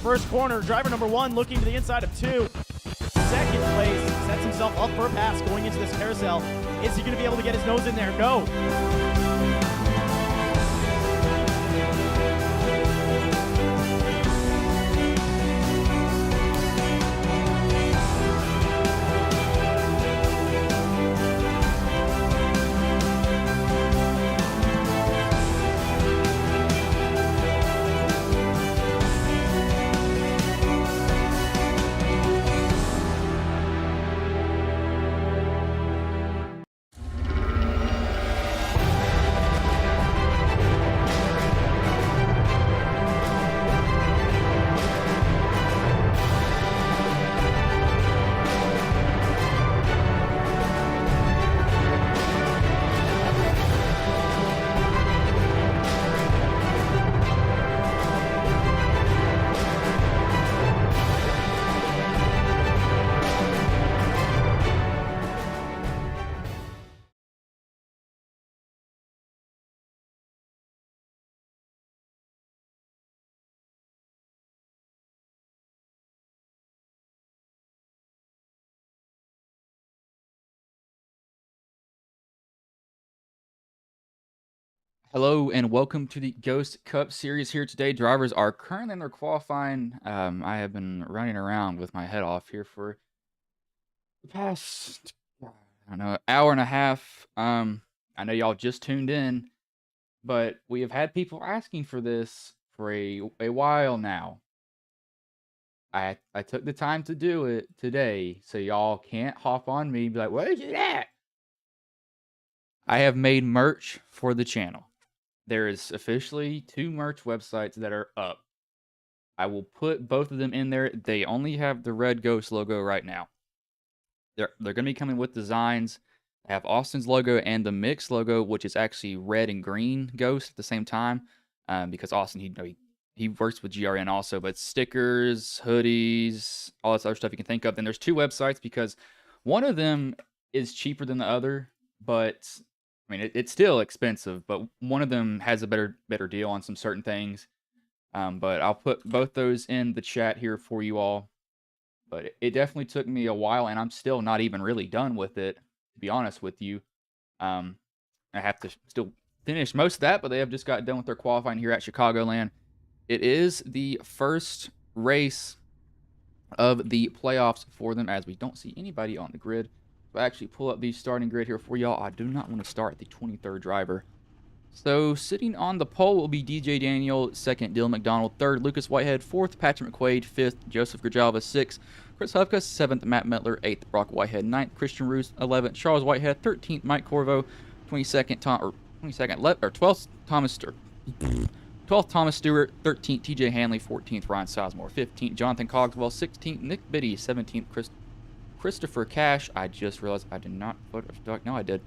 first corner. Driver number 1 looking to the inside of 2. Second place, sets himself up for a pass going into this carousel. Is he going to be able to get his nose in there? No. Hello and welcome to the Ghost Cup series here today. Drivers are currently in their qualifying. I have been running around with my head off here for the past, I don't know, hour and a half. I know y'all just tuned in, but we have had people asking for this for a while now. I took the time to do it today, so y'all can't hop on me and be like, "Where's it at?" I have made merch for the channel. There is officially 2 merch websites that are up. I will put both of them in there. They only have the red Ghost logo right now. They're going to be coming with designs. I have Austin's logo and the Mix logo, which is actually red and green Ghost at the same time. Because Austin, he works with GRN also, but stickers, hoodies, all this other stuff you can think of. Then there's 2 websites because one of them is cheaper than the other, but I mean, it's still expensive, but one of them has a better deal on some certain things. But I'll put both those in the chat here for you all. But it definitely took me a while, and I'm still not even really done with it, to be honest with you. I have to still finish most of that, but they have just got done with their qualifying here at Chicagoland. It is the first race of the playoffs for them, as we don't see anybody on the grid. I actually pull up the starting grid here for y'all. I do not want to start at the 23rd driver. So sitting on the pole will be DJ Daniel, 2nd Dylan McDonald, 3rd Lucas Whitehead, 4th Patrick McQuaid, 5th Joseph Grijalva, 6th Chris Hupka, 7th Matt Mettler, 8th Brock Whitehead, 9th Christian Roos, 11th Charles Whitehead, 13th Mike Corvo, 12th Thomas Stewart, 13th TJ Hanley, 14th Ryan Sizemore, 15th Jonathan Cogswell, 16th Nick Biddy, 17th Christopher Cash. I just realized I did not put a no, I did.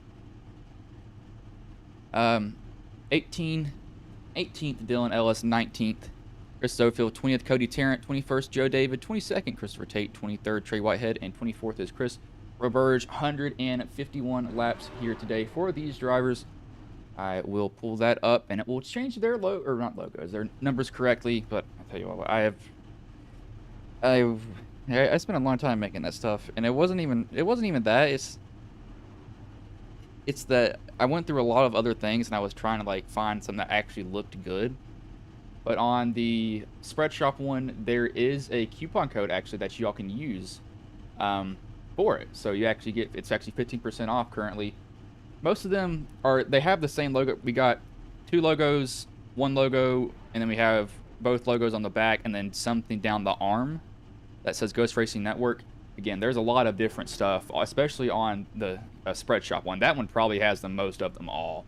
18th Dylan Ellis, 19th Chris Sofield, 20th Cody Tarrant, 21st Joe David, 22nd Christopher Tate, 23rd Trey Whitehead, and 24th is Chris Roberge. 151 laps here today for these drivers. I will pull that up, and it will change their their numbers correctly. But I'll tell you what, I spent a long time making that stuff, and it wasn't even that. It's that I went through a lot of other things, and I was trying to like find something that actually looked good. But on the Spreadshop one, there is a coupon code actually that y'all can use for it. So you actually get, it's actually 15% off currently. Most of them they have the same logo. We got 2 logos, 1 logo, and then we have both logos on the back, and then something down the arm that says Ghost Racing Network. Again, there's a lot of different stuff, especially on the Spreadshop one. That one probably has the most of them all.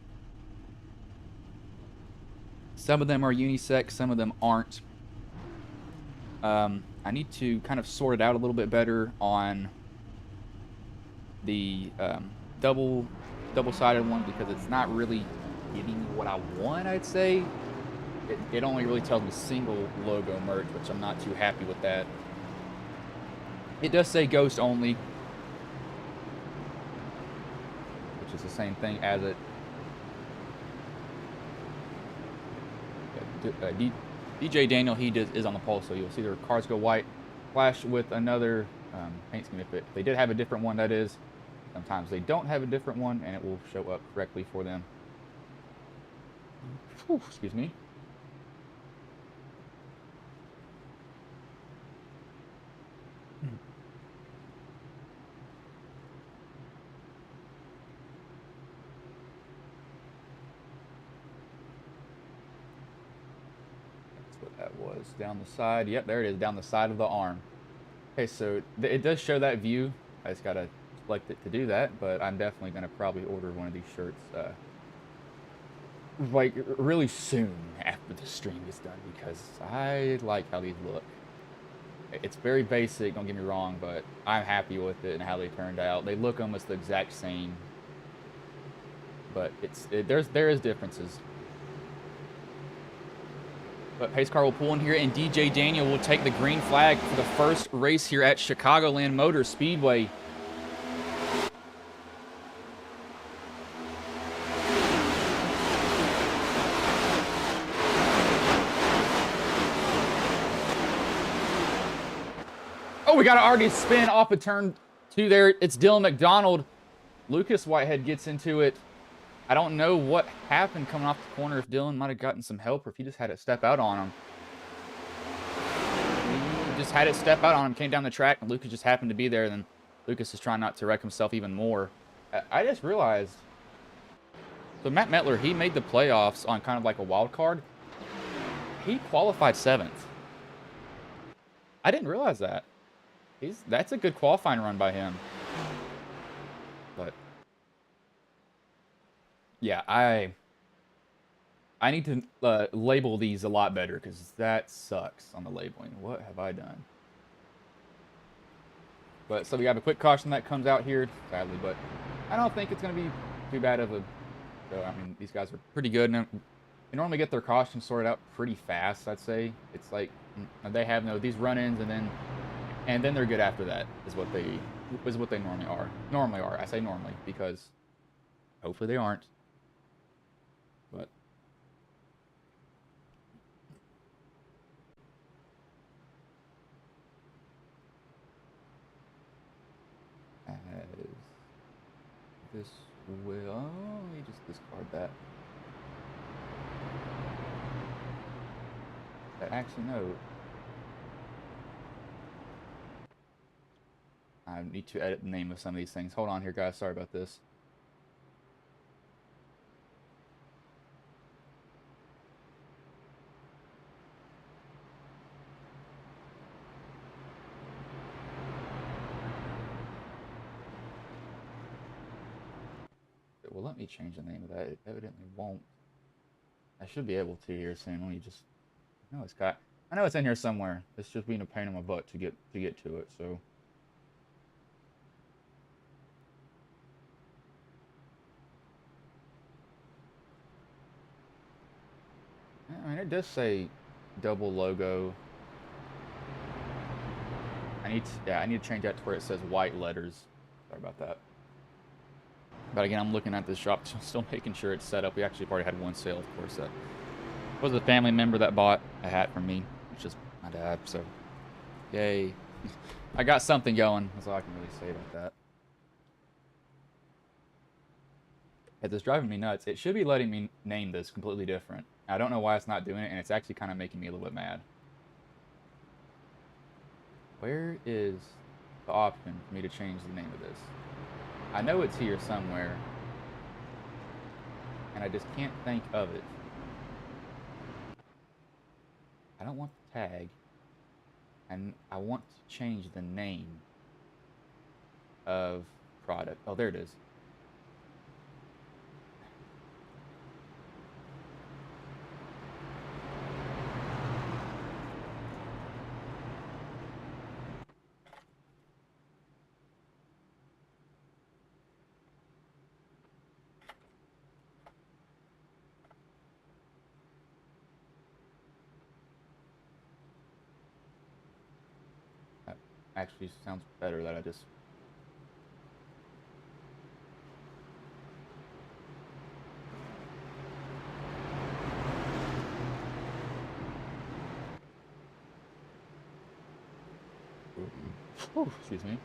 Some of them are unisex, some of them aren't. I need to kind of sort it out a little bit better on the double-sided one, because it's not really giving me what I want, I'd say. It only really tells me single logo merch, which I'm not too happy with that. It does say Ghost only, which is the same thing as it. DJ Daniel, he is on the pole, so you'll see their cars go white, flash with another paint scheme. If they did have a different one, that is. Sometimes they don't have a different one, and it will show up correctly for them. Whew, excuse me. That's what that was. Down the side. Yep, there it is. Down the side of the arm. Okay, so it does show that view. I just got to select it to do that, but I'm definitely going to probably order one of these shirts like really soon after the stream is done, because I like how these look. It's very basic, don't get me wrong, but I'm happy with it and how they turned out. They look almost the exact same, but there is differences. But pace car will pull in here, and DJ Daniel will take the green flag for the first race here at Chicagoland Motor Speedway. Oh, we got to already spin off of turn 2 there. It's Dylan McDonald. Lucas Whitehead gets into it. I don't know what happened coming off the corner, if Dylan might have gotten some help or if he just had it step out on him. He just had it step out on him, came down the track, and Lucas just happened to be there. Then Lucas is trying not to wreck himself even more. I just realized, so Matt Metler, he made the playoffs on kind of like a wild card. He qualified 7th. I didn't realize that. That's a good qualifying run by him. But yeah, I need to label these a lot better, because that sucks on the labeling. What have I done? But so we have a quick caution that comes out here, sadly, but I don't think it's going to be too bad of a. So, I mean, these guys are pretty good, and they normally get their caution sorted out pretty fast. I'd say it's like they have these run-ins, and then they're good after that. Is what they normally are. I say normally because hopefully they aren't. But as this will, let me just discard that. Actually, no. I need to edit the name of some of these things. Hold on here, guys. Sorry about this. It will let me change the name of that. It evidently won't. I should be able to here soon. Let me just. I know it's in here somewhere. It's just being a pain in my butt to get to it. So. I mean, it does say double logo. I need to change that to where it says white letters. Sorry about that. But again, I'm looking at this shop, still making sure it's set up. We actually already had one sale, of course. That was a family member that bought a hat from me, which is my dad. So, yay! I got something going. That's all I can really say about that. It's driving me nuts. It should be letting me name this completely different. I don't know why it's not doing it, and it's actually kind of making me a little bit mad. Where is the option for me to change the name of this? I know it's here somewhere, and I just can't think of it. I don't want the tag, and I want to change the name of product. Oh, there it is. Actually sounds better that I just. Whew, excuse me.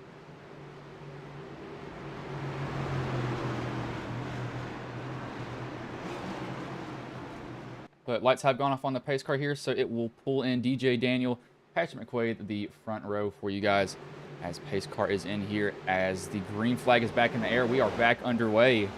But lights have gone off on the pace car here, so it will pull in DJ Daniel, Patrick McQuaid, the front row for you guys, as pace car is in here, as the green flag is back in the air. We are back underway.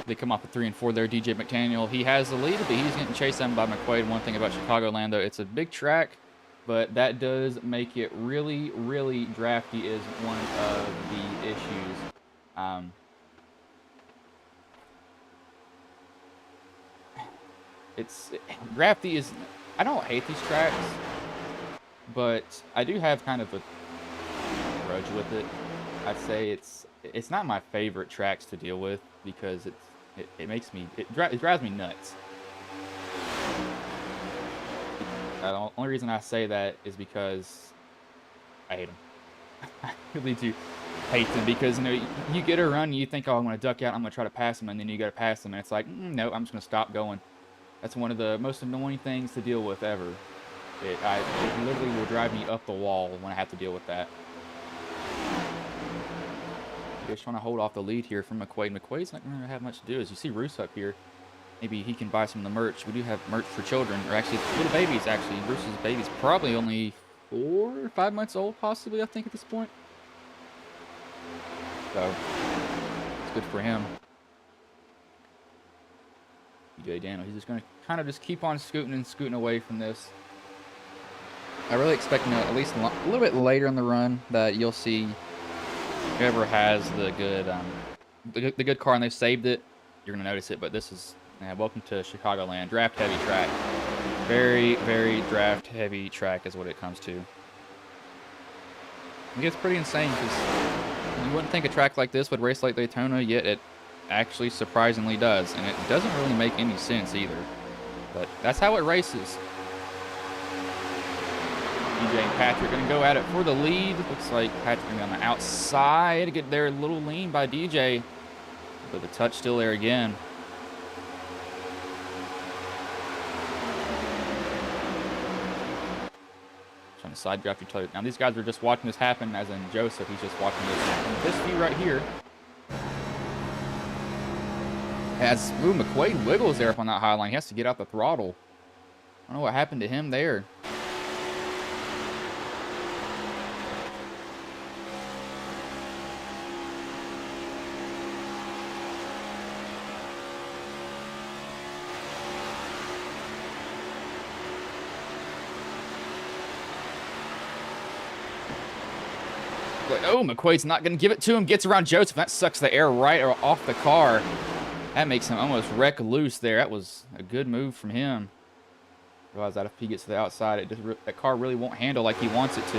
They come off at 3 and 4 there. DJ McDaniel, he has the lead, but he's getting chased down by McQuaid. One thing about Chicagoland, though, it's a big track, but that does make it really, really drafty is one of the issues. Drafty is, I don't hate these tracks, but I do have kind of a grudge with it. I'd say it's not my favorite tracks to deal with because it makes me, it drives me nuts. The only reason I say that is because I hate them. I really do hate them because, you know, you get a run and you think, oh, I'm going to duck out, I'm going to try to pass them, and then you got to pass them, and it's like, no, I'm just going to stop going. That's one of the most annoying things to deal with ever. It literally will drive me up the wall when I have to deal with that. Just trying to hold off the lead here from McQuaid. McQuaid's not going to have much to do. As you see Roos up here, maybe he can buy some of the merch. We do have merch for children, or actually little babies, actually. Roos's baby's probably only 4 or 5 months old, possibly, I think, at this point. So, it's good for him. DJ Daniel, he's just going to kind of just keep on scooting and scooting away from this. I really expect, you know, at least a little bit later in the run that you'll see whoever has the good car and they've saved it, you're going to notice it. But this is, welcome to Chicagoland. Draft heavy track. Very, very draft heavy track is what it comes to. It gets pretty insane because you wouldn't think a track like this would race like Daytona, yet it actually surprisingly does. And it doesn't really make any sense either. But that's how it races. DJ and Patrick going to go at it for the lead. Looks like Patrick going to be on the outside to get there. A little lean by DJ. But the touch still there again. Trying to side draft each other. Now these guys are just watching this happen, as in Joseph. He's just watching this view right here. As McQuaid wiggles there up on that high line. He has to get out the throttle. I don't know what happened to him there. Oh, McQuaid's not going to give it to him. Gets around Joseph. That sucks the air right off the car. That makes him almost wreck loose there. That was a good move from him. Realize that if he gets to the outside, that car really won't handle like he wants it to.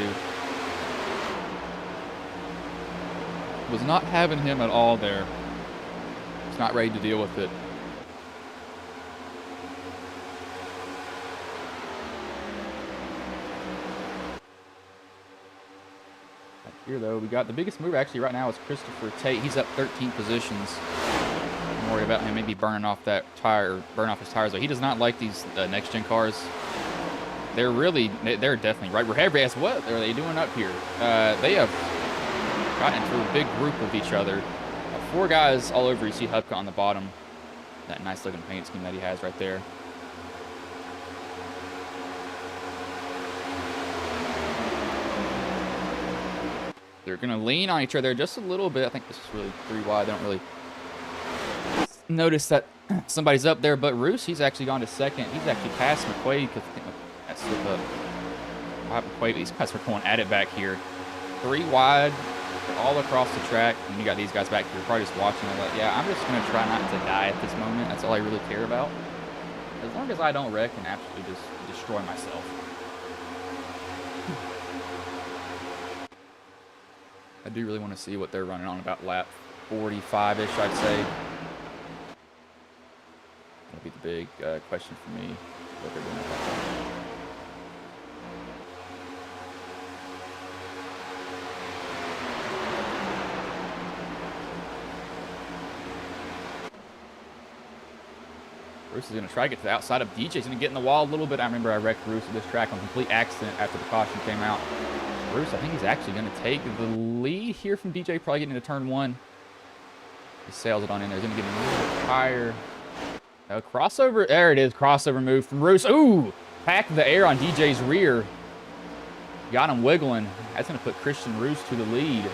Was not having him at all there. He's not ready to deal with it. Here though, we got the biggest move actually right now is Christopher Tate. He's up 13 positions. Don't worry about him maybe burning off that tire, burn off his tires. Though he does not like these next gen cars. They're definitely right. We're heavy as what are they doing up here? They have gotten into a big group with each other. 4 guys all over. You see Hubka on the bottom. That nice looking paint scheme that he has right there. They're going to lean on each other just a little bit. I think this is really 3 wide. They don't really notice that somebody's up there. But Roos, he's actually gone to second. He's actually passed McQuaid because that slip up. McQuaid, these guys are going at it back here. 3 wide, all across the track. And you got these guys back here probably just watching. Like, yeah, I'm just going to try not to die at this moment. That's all I really care about. As long as I don't wreck and absolutely just destroy myself. I do really want to see what they're running on about lap 45-ish, I'd say. That'll be the big question for me, what they're doing about that. Bruce is going to try to get to the outside of DJ. He's going to get in the wall a little bit. I remember I wrecked Bruce at this track on complete accident after the caution came out. Bruce, I think he's actually going to take the lead here from DJ, probably getting into turn 1. He sails it on in there. He's going to get a little bit higher. No, crossover. There it is. Crossover move from Bruce. Ooh! Packed the air on DJ's rear. Got him wiggling. That's going to put Christian Roos to the lead.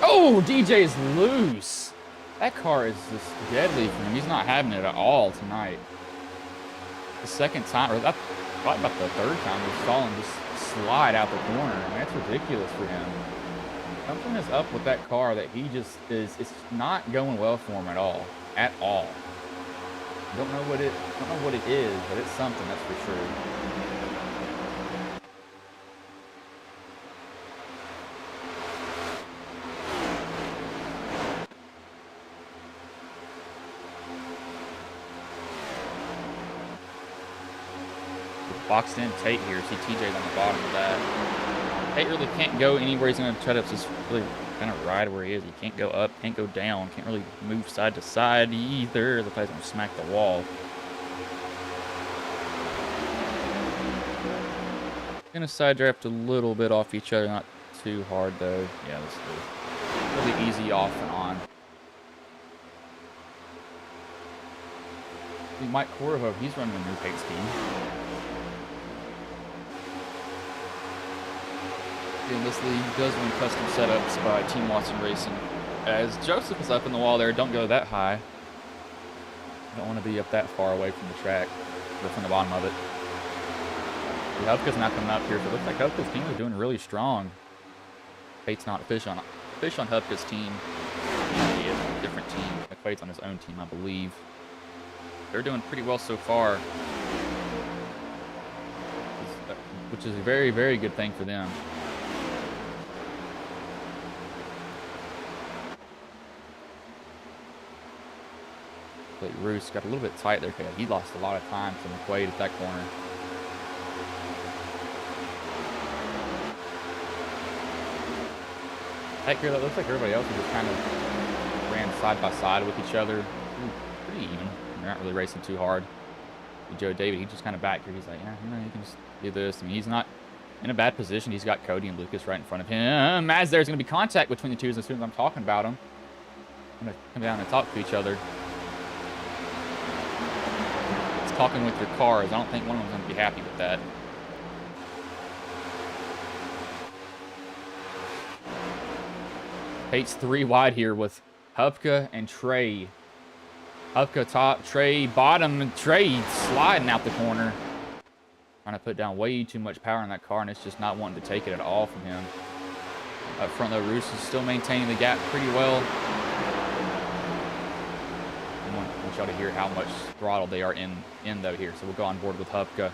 Oh, DJ's loose. That car is just deadly for him. He's not having it at all tonight. The second time, or that's probably about the third time we saw him just slide out the corner. I mean, that's ridiculous for him. Something is up with that car that he just is, it's not going well for him at all. At all. Don't know what it is, but it's something, that's for sure. Boxed in Tate here. See TJ's on the bottom of that. Tate really can't go anywhere. He's going to try to just really kind of ride where he is. He can't go up, can't go down, can't really move side to side either. The guy's going to smack the wall. Going to side draft a little bit off each other, not too hard though. Yeah, this is really easy off and on. See, Mike Corvo, he's running a new Tate's team. In this league does win custom setups by Team Watson Racing. As Joseph is up in the wall there, don't go that high. Don't want to be up that far away from the track, or from the bottom of it. Hupka's not coming up here, but it looks like Hupka's team is doing really strong. Tate's not fish on Hupka's team. He is a different team. McQuaid's on his own team, I believe. They're doing pretty well so far, which is a very, very good thing for them. But Roos got a little bit tight there. He lost a lot of time to McQuaid at that corner. Back here, that looks like everybody else just kind of ran side by side with each other. Pretty even. They're not really racing too hard. Joe David, he just kind of back here. He's like, yeah, you can just do this. I mean, he's not in a bad position. He's got Cody and Lucas right in front of him. As there's going to be contact between the two as soon as I'm talking about them. I'm going to come down and talk to each other. It's talking with your cars. I don't think one of them's going to be happy with that. Tate's 3 wide here with Hupka and Trey. Hupka top, Trey bottom, and Trey sliding out the corner. Trying to put down way too much power in that car, and it's just not wanting to take it at all from him. Up front, though, Roos is still maintaining the gap pretty well. I want y'all to hear how much throttle they are in though here, so we'll go on board with Hupka.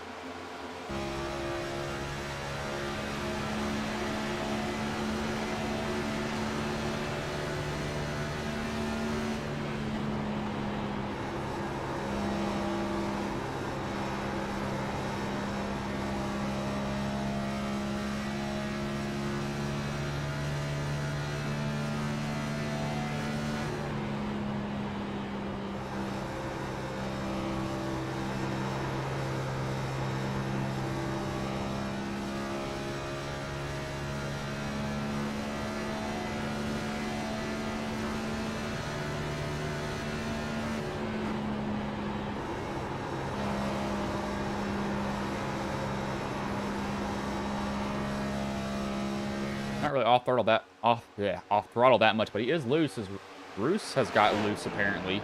Not really off throttle that much, but he is loose. As Roos has gotten loose apparently.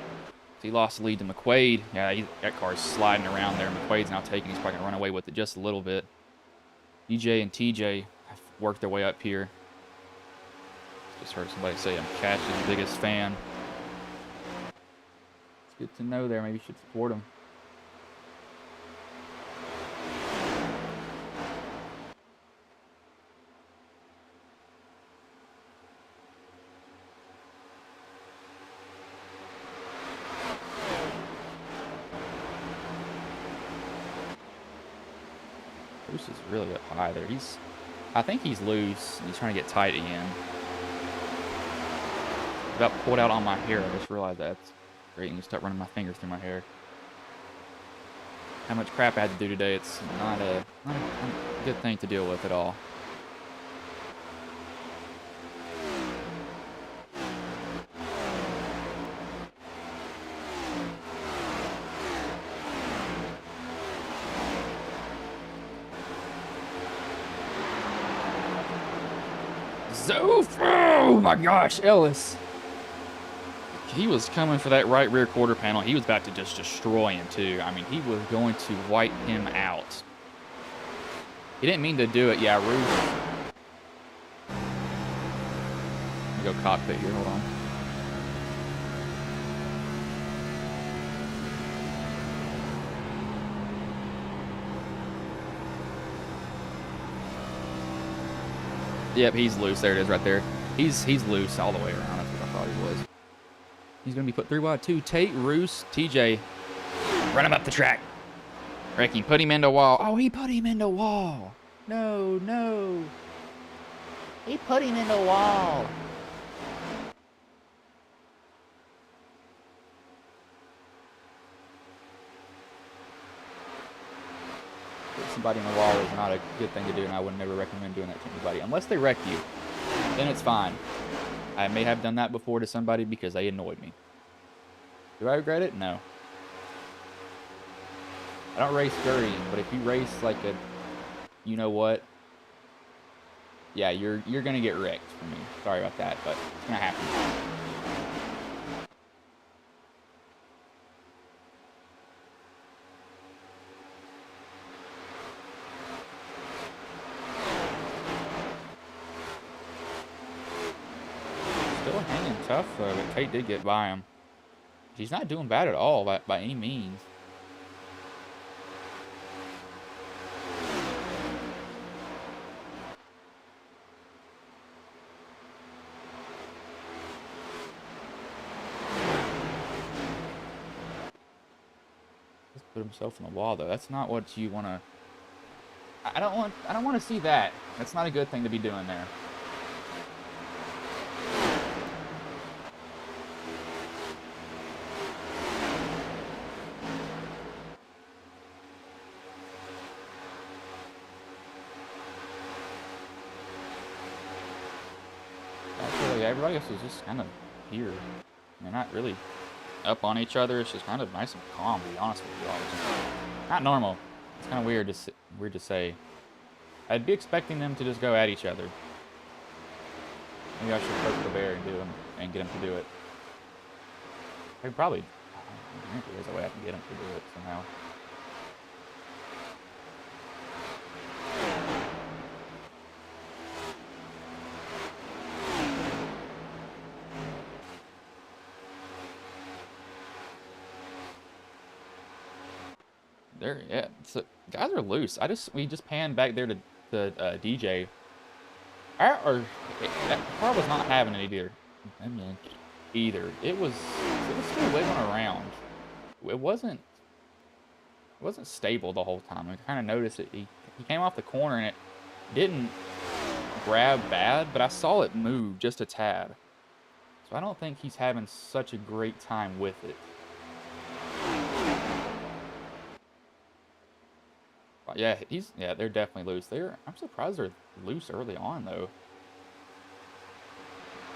He lost the lead to McQuaid. Yeah, that car's sliding around there. McQuaid's now taking. He's probably gonna run away with it just a little bit. DJ and TJ have worked their way up here. Just heard somebody say I'm Cash's biggest fan. It's good to know there. Maybe you should support him. Bruce is really up high there. I think he's loose. He's trying to get tight again. About pulled out on my hair. I just realized that's great. And start running my fingers through my hair. How much crap I had to do today. It's not a good thing to deal with at all. Zoof! Oh my gosh, Ellis. He was coming for that right rear quarter panel. He was about to just destroy him too. I mean, he was going to wipe him out. He didn't mean to do it. Yeah, Ruth. Let me go cockpit here. Hold on. Yep, he's loose. There it is right there. He's loose all the way around. That's what I thought he was. He's going to be put 3 wide 2. Tate, Roos, TJ. Run him up the track. Ricky, put him into wall. Oh, he put him into wall. No, no. He put him into wall. Put somebody in the wall is not a good thing to do, and I would never recommend doing that to anybody. Unless they wreck you, then it's fine. I may have done that before to somebody because they annoyed me. Do I regret it? No. I don't race dirty, but if you race like a, you know what? Yeah, you're gonna get wrecked from me. Sorry about that, but it's gonna happen. Still hanging tough though, but Tate did get by him. He's not doing bad at all by any means. Just put himself in the wall though. That's not what you want to. I don't want to see that. That's not a good thing to be doing there. Everybody else is just kind of here. They're not really up on each other. It's just kind of nice and calm, to be honest with you all. It's just not normal. It's kind of weird to say. I'd be expecting them to just go at each other. Maybe I should poke the bear and do them and get him to do it. I could probably. I think there's a way I can get him to do it somehow. There, yeah. So guys are loose. We just panned back there to the DJ. That car was not having it either. It was still wiggling around. It wasn't stable the whole time. I kind of noticed it. He came off the corner and it didn't grab bad, but I saw it move just a tad. So I don't think he's having such a great time with it. Yeah, they're definitely loose. I'm surprised they're loose early on though.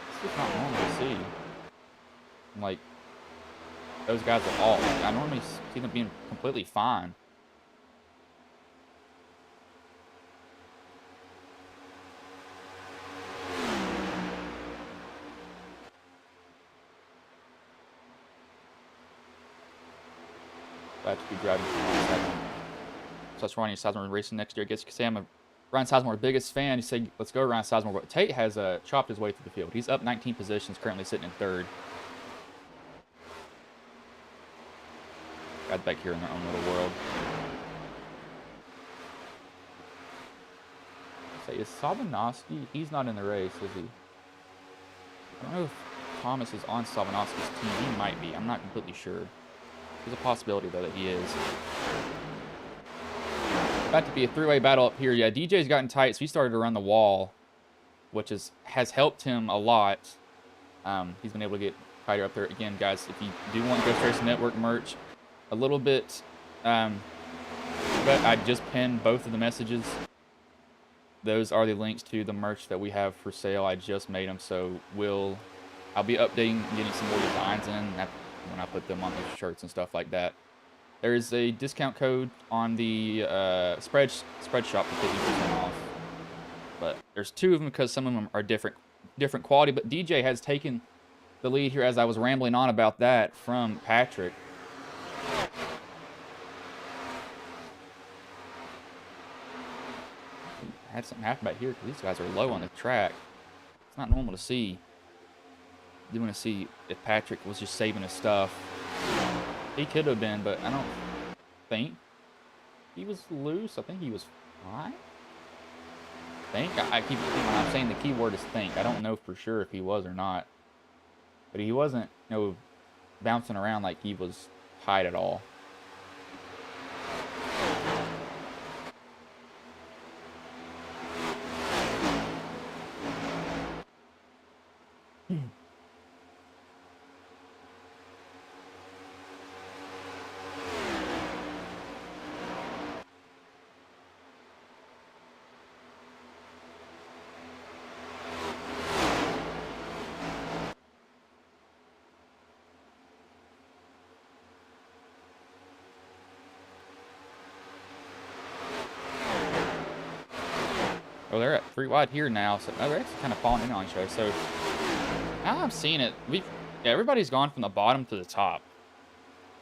It's just not normal to see. Like those guys at all. I normally see them being completely fine. Glad to be driving for Ryan Sizemore. So that's Ronnie Sizemore racing next year. I guess you could say I'm a Ryan Sizemore biggest fan. He said, let's go Ryan Sizemore. But Tate has chopped his way through the field. He's up 19 positions, currently sitting in 3rd. Guys back here in their own little world. Say, is Sabanowski? He's not in the race, is he? I don't know if Thomas is on Sabanowski's team. He might be. I'm not completely sure. There's a possibility, though, that he is. About to be a three-way battle up here. Yeah, DJ's gotten tight, so he started to run the wall, which has helped him a lot. He's been able to get tighter up there. Again, guys, if you do want Ghost Racing Network merch, a little bit, but I just pinned both of the messages. Those are the links to the merch that we have for sale. I just made them, so I'll be updating, getting some more designs in when I put them on the shirts and stuff like that. There is a discount code on the spread shop for 50% off. But there's 2 of them because some of them are different quality. But DJ has taken the lead here as I was rambling on about that from Patrick. I had something happen back here because these guys are low on the track. It's not normal to see. I do want to see if Patrick was just saving his stuff. He could have been, but I don't think he was loose. I think he was fine. I keep thinking when I'm saying the key word is think. I don't know for sure if he was or not. But he wasn't, bouncing around like he was tight at all. Oh, they're at 3 wide here now, so they're actually kind of falling in on each other. So now I'm seeing it. Everybody's gone from the bottom to the top.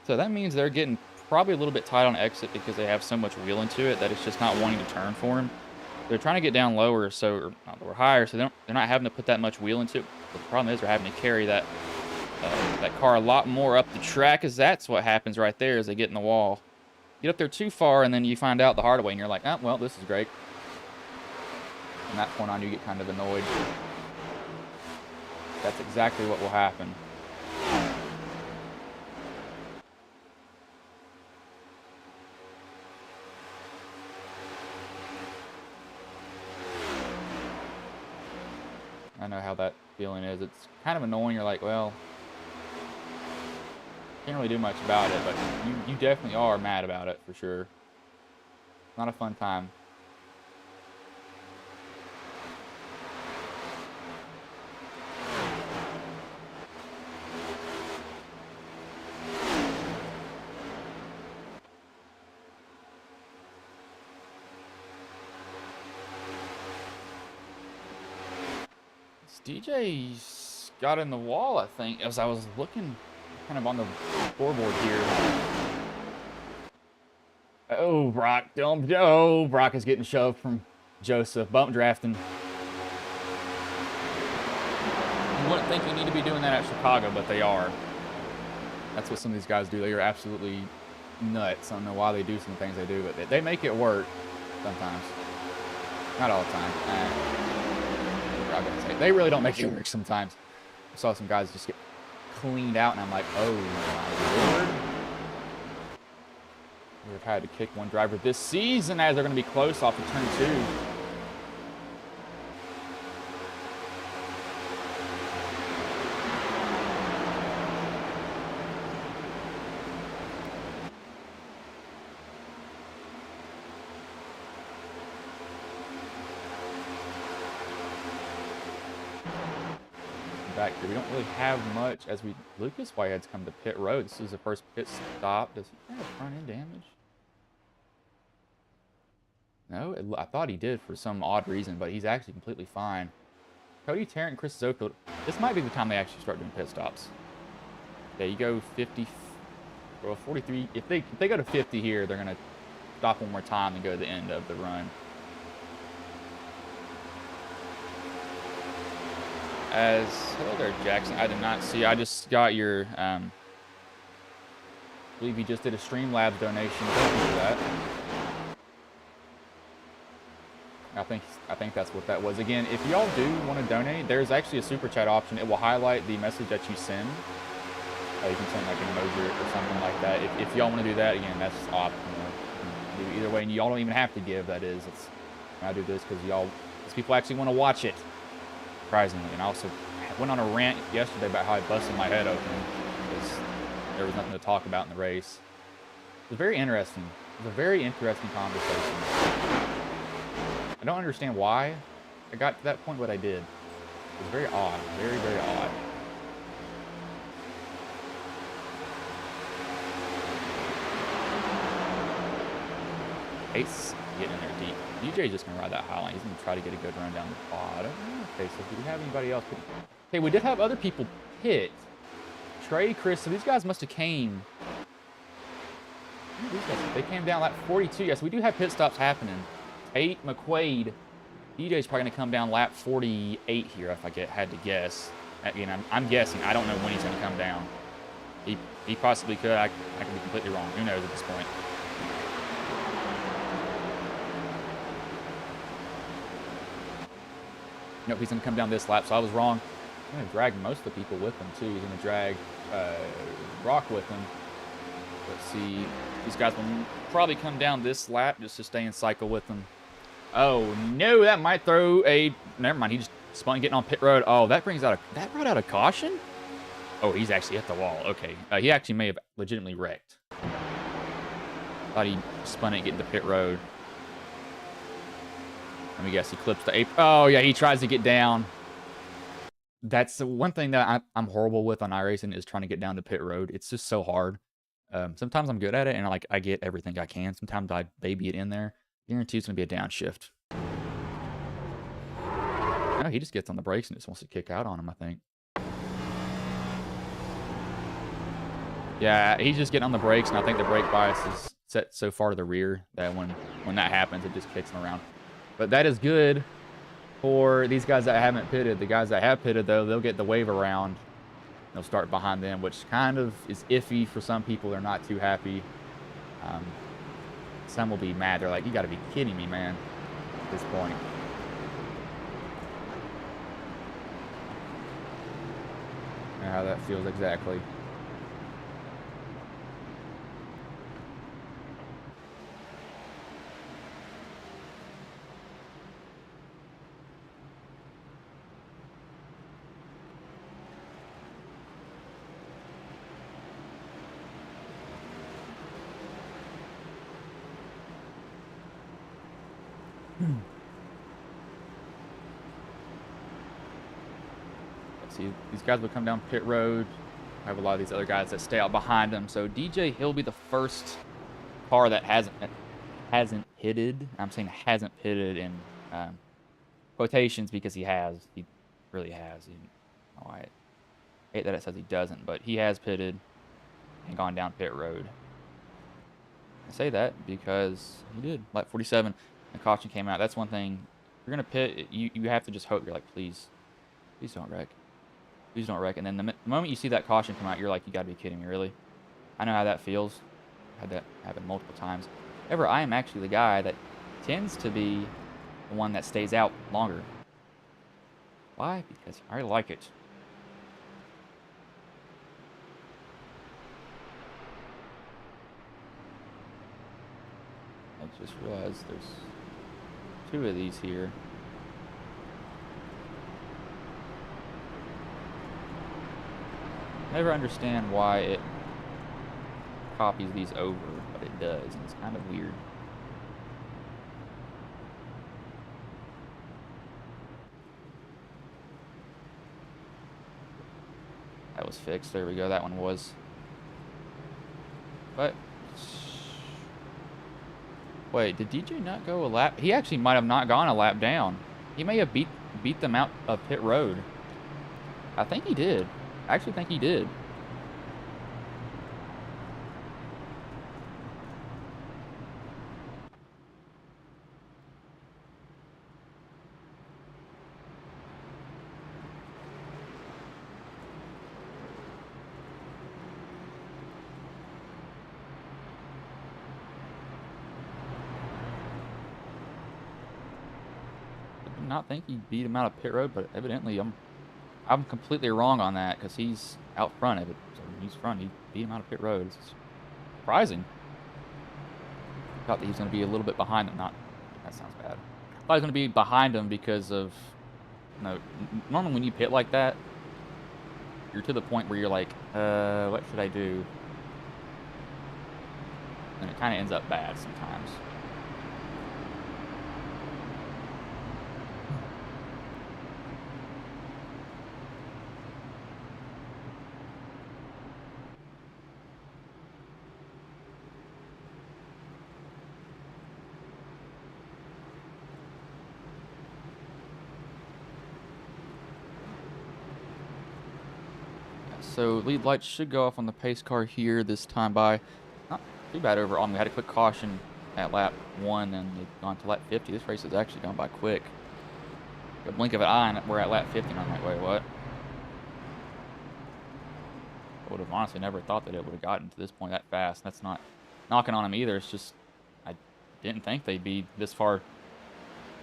So that means they're getting probably a little bit tight on exit because they have so much wheel into it that it's just not wanting to turn for them. They're trying to get down lower, or not lower, higher, so they're not having to put that much wheel into it. But the problem is they're having to carry that car a lot more up the track, because that's what happens right there as they get in the wall. Get up there too far, and then you find out the hard way, and you're like, oh, well, this is great. From that point on, you get kind of annoyed. That's exactly what will happen. I know how that feeling is. It's kind of annoying. You're like, well, can't really do much about it, but you definitely are mad about it for sure. Not a fun time. DJ's got in the wall, I think, as I was looking kind of on the scoreboard here. Oh, Brock. Oh, Brock is getting shoved from Joseph. Bump drafting. You wouldn't think you need to be doing that at Chicago, but they are. That's what some of these guys do. They are absolutely nuts. I don't know why they do some of the things they do, but they make it work sometimes. Not all the time. They really don't make it work sometimes. I saw some guys just get cleaned out, and I'm like, oh my lord. We've had to kick one driver this season as they're going to be close off of turn 2. Back here, we don't really have much as Lucas Whitehead's come to pit road. This is the first pit stop. Does he have front end damage? No, I thought he did for some odd reason, but he's actually completely fine. Cody Tarrant and Chris Zofield. This might be the time they actually start doing pit stops. There you go, 50. Well, 43. If they go to 50 here, they're gonna stop one more time and go to the end of the run. Hello there, Jackson. I did not see. I just got your. I believe you just did a Streamlabs donation. Thank you for that. I think that's what that was. Again, if y'all do want to donate, there's actually a super chat option. It will highlight the message that you send. You can send like an emoji or something like that. If y'all want to do that, again, that's optional. You can do either way, and y'all don't even have to give. That is, I do this because people actually want to watch it. Surprisingly, and I also went on a rant yesterday about how I busted my head open because there was nothing to talk about in the race. It was very interesting. It was a very interesting conversation. I don't understand why I got to that point, but I did. It was very odd. Very, very odd. Ace getting in there deep. DJ's just going to ride that high line. He's going to try to get a good run down the bottom. Okay, so do we have anybody else? Okay, we did have other people pit. Trey, Chris, so these guys must have came. These guys, they came down lap 42. Yes, we do have pit stops happening. Tate, McQuaid. DJ's probably going to come down lap 48 here if I had to guess. Again, I'm guessing. I don't know when he's going to come down. He possibly could. I could be completely wrong. Who knows at this point. Nope, he's going to come down this lap, so I was wrong. He's going to drag most of the people with him, too. He's going to drag Brock with him. Let's see. These guys will probably come down this lap just to stay in cycle with them. Oh, no, that might throw a... Never mind, he just spun getting on pit road. Oh, that brought out a caution? Oh, he's actually at the wall. Okay. He actually may have legitimately wrecked. Thought he spun it getting to pit road. Let me guess, he clips the apron. Oh, yeah, he tries to get down. That's the one thing that I'm horrible with on iRacing is trying to get down to pit road. It's just so hard. Sometimes I'm good at it, and I get everything I can. Sometimes I baby it in there. Guarantee it's going to be a downshift. No, he just gets on the brakes and just wants to kick out on him, I think. Yeah, he's just getting on the brakes, and I think the brake bias is set so far to the rear that when that happens, it just kicks him around. But that is good for these guys that haven't pitted. The guys that have pitted, though, they'll get the wave around. They'll start behind them, which kind of is iffy for some people. They're not too happy. Some will be mad. They're like, you got to be kidding me, man, at this point. I don't know how that feels exactly. See, these guys will come down pit road. I have a lot of these other guys that stay out behind them. So DJ, he'll be the first car that hasn't pitted. I'm saying hasn't pitted in quotations because he has. He really has. I hate that it says he doesn't, but he has pitted and gone down pit road. I say that because he did. Lap 47, the caution came out. That's one thing. If you're gonna pit, you have to just hope. You're like, please don't wreck. Please don't wreck. And then the moment you see that caution come out, you're like, you gotta be kidding me, really? I know how that feels. I've had that happen multiple times. However, I am actually the guy that tends to be the one that stays out longer. Why? Because I like it. I just realized there's 2 of these here. Never understand why it copies these over, but it does, and it's kind of weird. That was fixed. There we go. That one was. But wait, did DJ not go a lap? He actually might have not gone a lap down. He may have beat them out of pit road. I think he did. I actually think he did. did not think he beat him out of pit road, but evidently I'm completely wrong on that because he's out front of it. So he's front. He beat him out of pit road. It's surprising. Thought that he's going to be a little bit behind him. Not that sounds bad. Thought he was going to be behind him because of normally when you pit like that, you're to the point where you're like, what should I do? And it kind of ends up bad sometimes. So lead lights should go off on the pace car here this time by not too bad overall. We had a quick caution at lap 1 and they've gone to lap 50. This race has actually gone by quick. A blink of an eye and we're at lap 50 and I'm like, wait, what? I would have honestly never thought that it would have gotten to this point that fast. That's not knocking on them either. It's just I didn't think they'd be this far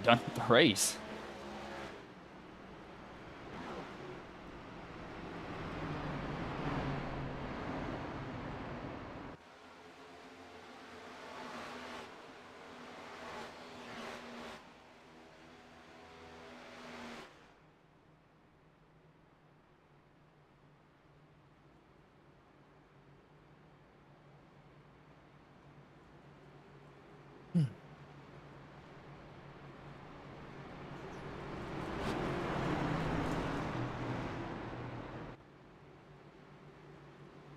done with the race.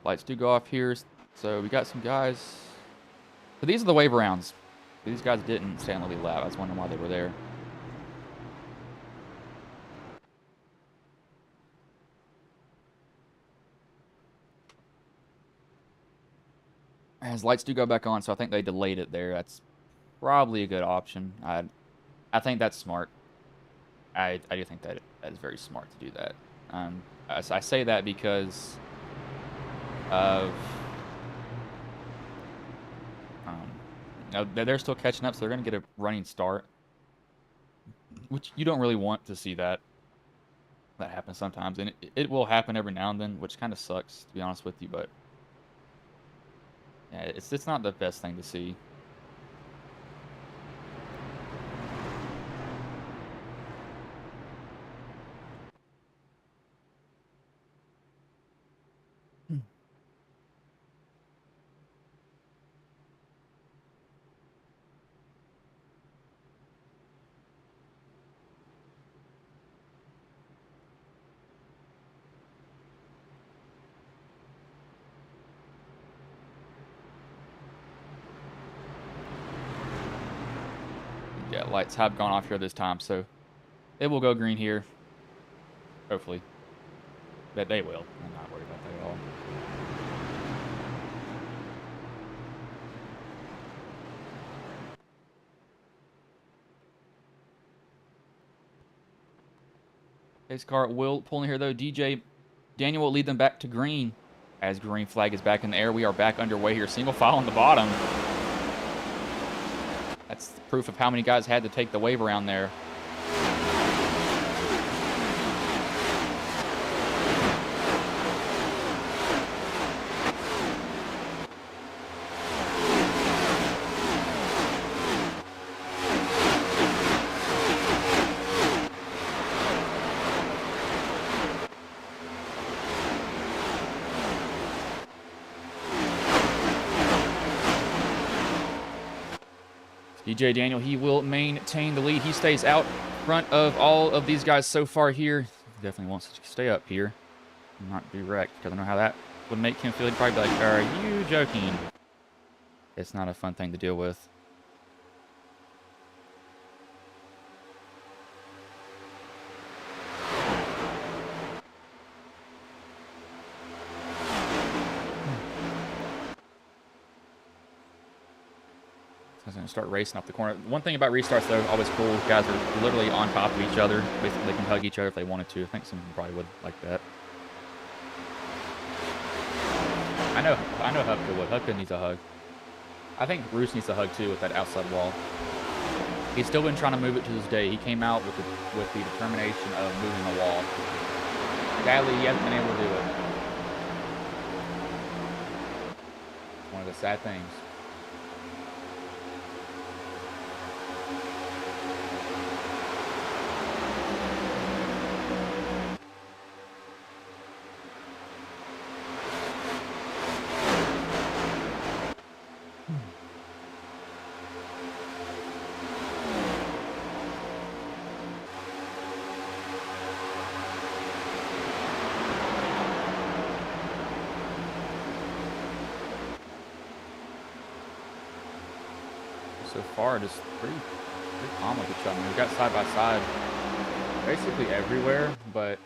Lights do go off here, so we got some guys. So these are the wave rounds. These guys didn't stay on the lead lap. I was wondering why they were there. As lights do go back on, so I think they delayed it there. That's probably a good option. I think that's smart. I do think that is very smart to do that. I say that because of they're still catching up, so they're going to get a running start, which you don't really want to see that happens sometimes, and it will happen every now and then, which kind of sucks, to be honest with you, but yeah, it's not the best thing to see. Yeah, lights have gone off here this time, so it will go green here. Hopefully. That they will. I'm not worried about that at all. Pace car will pull in here, though. DJ Daniel will lead them back to green. As green flag is back in the air, we are back underway here. Single file on the bottom. That's proof of how many guys had to take the wave around there. DJ Daniel, he will maintain the lead. He stays out front of all of these guys so far here. He definitely wants to stay up here and not be wrecked, because I know how that would make him feel. He'd probably be like, are you joking? It's not a fun thing to deal with. I was going to start racing up the corner. One thing about restarts, though, always cool. Guys are literally on top of each other. Basically, they can hug each other if they wanted to. I think some probably would like that. I know Hupka would. Hupka needs a hug. I think Bruce needs a hug, too, with that outside wall. He's still been trying to move it to this day. He came out with the determination of moving the wall. Sadly, he hasn't been able to do it. It's one of the sad things. So far, just pretty calm with each other. We've got side by side basically everywhere, but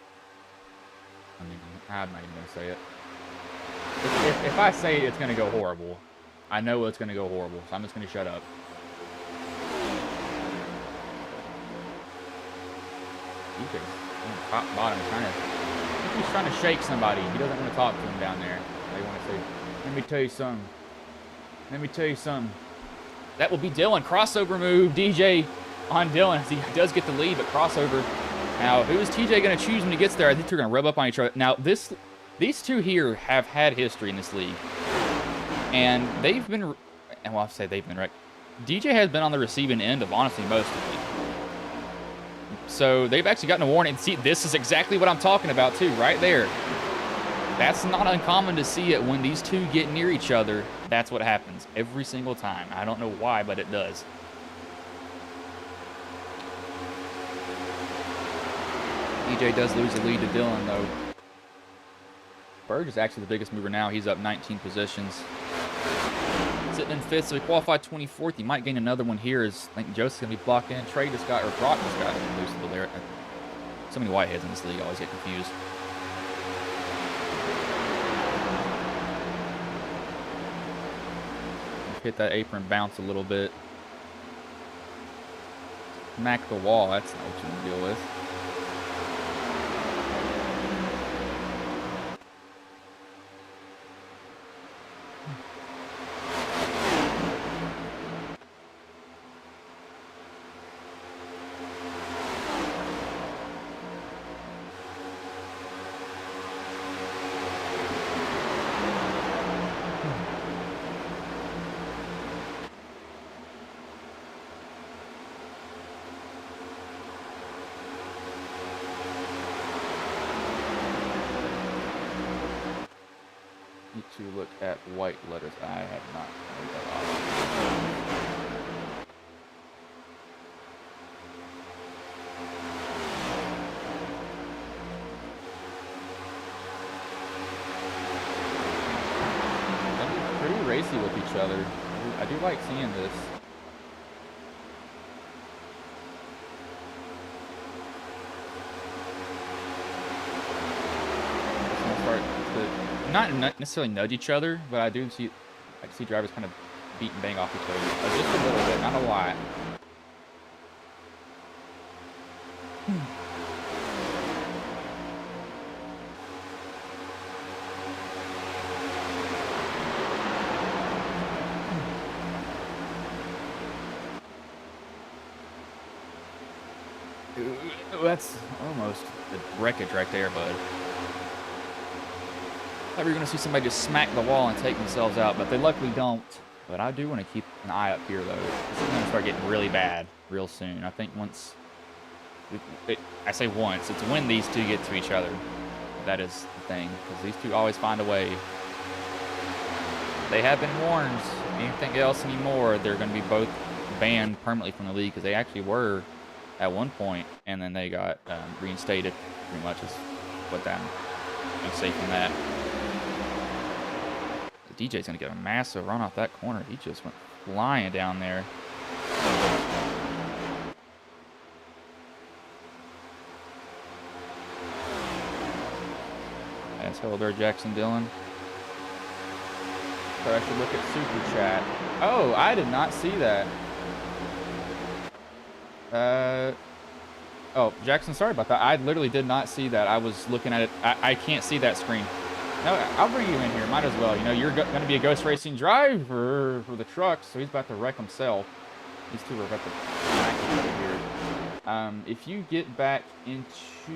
I mean, I'm not even gonna say it. If I say it's gonna go horrible, I know it's gonna go horrible, so I'm just gonna shut up. DJ's top bottom trying to. I think he's trying to shake somebody. He doesn't want to talk to him down there. They want to say, "Let me tell you something. Let me tell you something." That will be Dylan. Crossover move, DJ on Dylan. He does get the lead, but crossover. Now, who is TJ going to choose when he gets there? I think they're going to rub up on each other. Now, these two here have had history in this league. And they've been, and well, I'll say they've been right. DJ has been on the receiving end of, honestly, most of it. So, they've actually gotten a warning. See, this is exactly what I'm talking about, too, right there. That's not uncommon to see it when these two get near each other. That's what happens every single time. I don't know why, but it does. DJ does lose the lead to Dylan, though. Berg is actually the biggest mover now. He's up 19 positions. Sitting in 5th, so he qualified 24th. He might gain another one here as I think Joseph's going to be blocked in. Trey just got, or Brock just got loose to the lyric. So many whiteheads in this league, I always get confused. Hit that apron, bounce a little bit. Smack the wall, that's not what you want to deal with. To look at white letters. I have not heard that They're pretty racy with each other. I do like seeing this. Not necessarily nudge each other, but I do see drivers kind of beat and bang off each other just a little bit, not a lot. Ooh, that's almost the wreckage right there, bud. I thought we were going to see somebody just smack the wall and take themselves out, but they luckily don't. But I do want to keep an eye up here, though. This is going to start getting really bad real soon. I think once... I say once. It's when these two get to each other. That is the thing, because these two always find a way. They have been warned. Anything else anymore, they're going to be both banned permanently from the league, because they actually were at one point, and then they got reinstated, pretty much is what that I'm safe from that. DJ's going to get a massive run off that corner. He just went flying down there. That's hello there, Jackson Dillon. So I should look at Super Chat. Oh, I did not see that. Oh, Jackson, sorry about that. I literally did not see that. I was looking at it. I can't see that screen. No, I'll bring you in here. Might as well. You know, you're going to be a ghost racing driver for the truck, so he's about to wreck himself. These two are about to smack each other here. If you get back into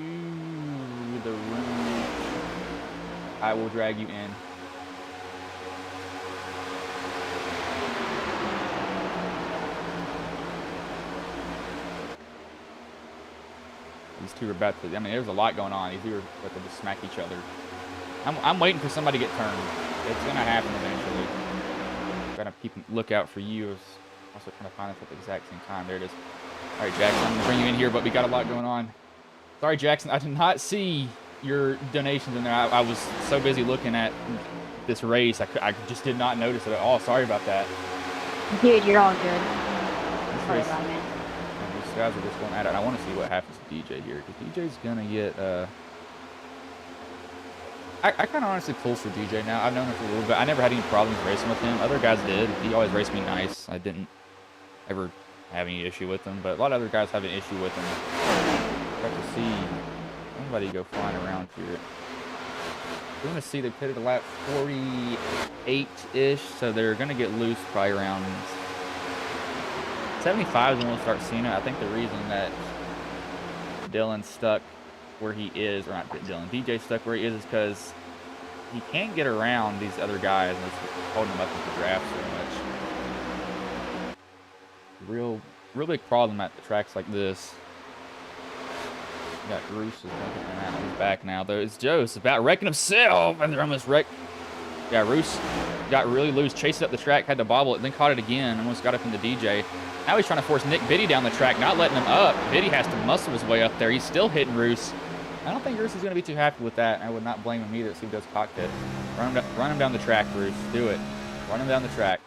the room, I will drag you in. These two are about to, I mean, there's a lot going on. These two are about to just smack each other. I'm waiting for somebody to get turned. It's going to happen eventually. Got to keep a lookout for you. I was also trying to find this at the exact same time. There it is. All right, Jackson, I'm going to bring you in here, but we got a lot going on. Sorry, Jackson, I did not see your donations in there. I was so busy looking at this race, I just did not notice it at all. Sorry about that. Dude, you're all good. Sorry about it. These guys are just going at it. I want to see what happens to DJ here, because DJ's going to get... I kind of honestly pull for DJ now. I've known him for a little bit. I never had any problems racing with him. Other guys did. He always raced me nice. I didn't ever have any issue with him, but a lot of other guys have an issue with him. Got to see anybody go flying around here. We're going to see they pitted a lap 48-ish, so they're going to get loose probably around 75 is when we'll start seeing it. I think the reason that Dylan's stuck where he is, or not Dylan, DJ stuck where he is because he can't get around these other guys and it's holding him up with the draft so much. Real big problem at the tracks like this. We got Roos is he's back now though. It's Joe's about wrecking himself and they're almost wrecked. Yeah, Roos got really loose, chased up the track, had to bobble it, then caught it again, almost got up into DJ. Now he's trying to force Nick Biddy down the track, not letting him up. Biddy has to muscle his way up there. He's still hitting Roos. I don't think Roos is going to be too happy with that. I would not blame him either. Let's see if he does cockpit. Run him down the track, Roos. Do it. Run him down the track.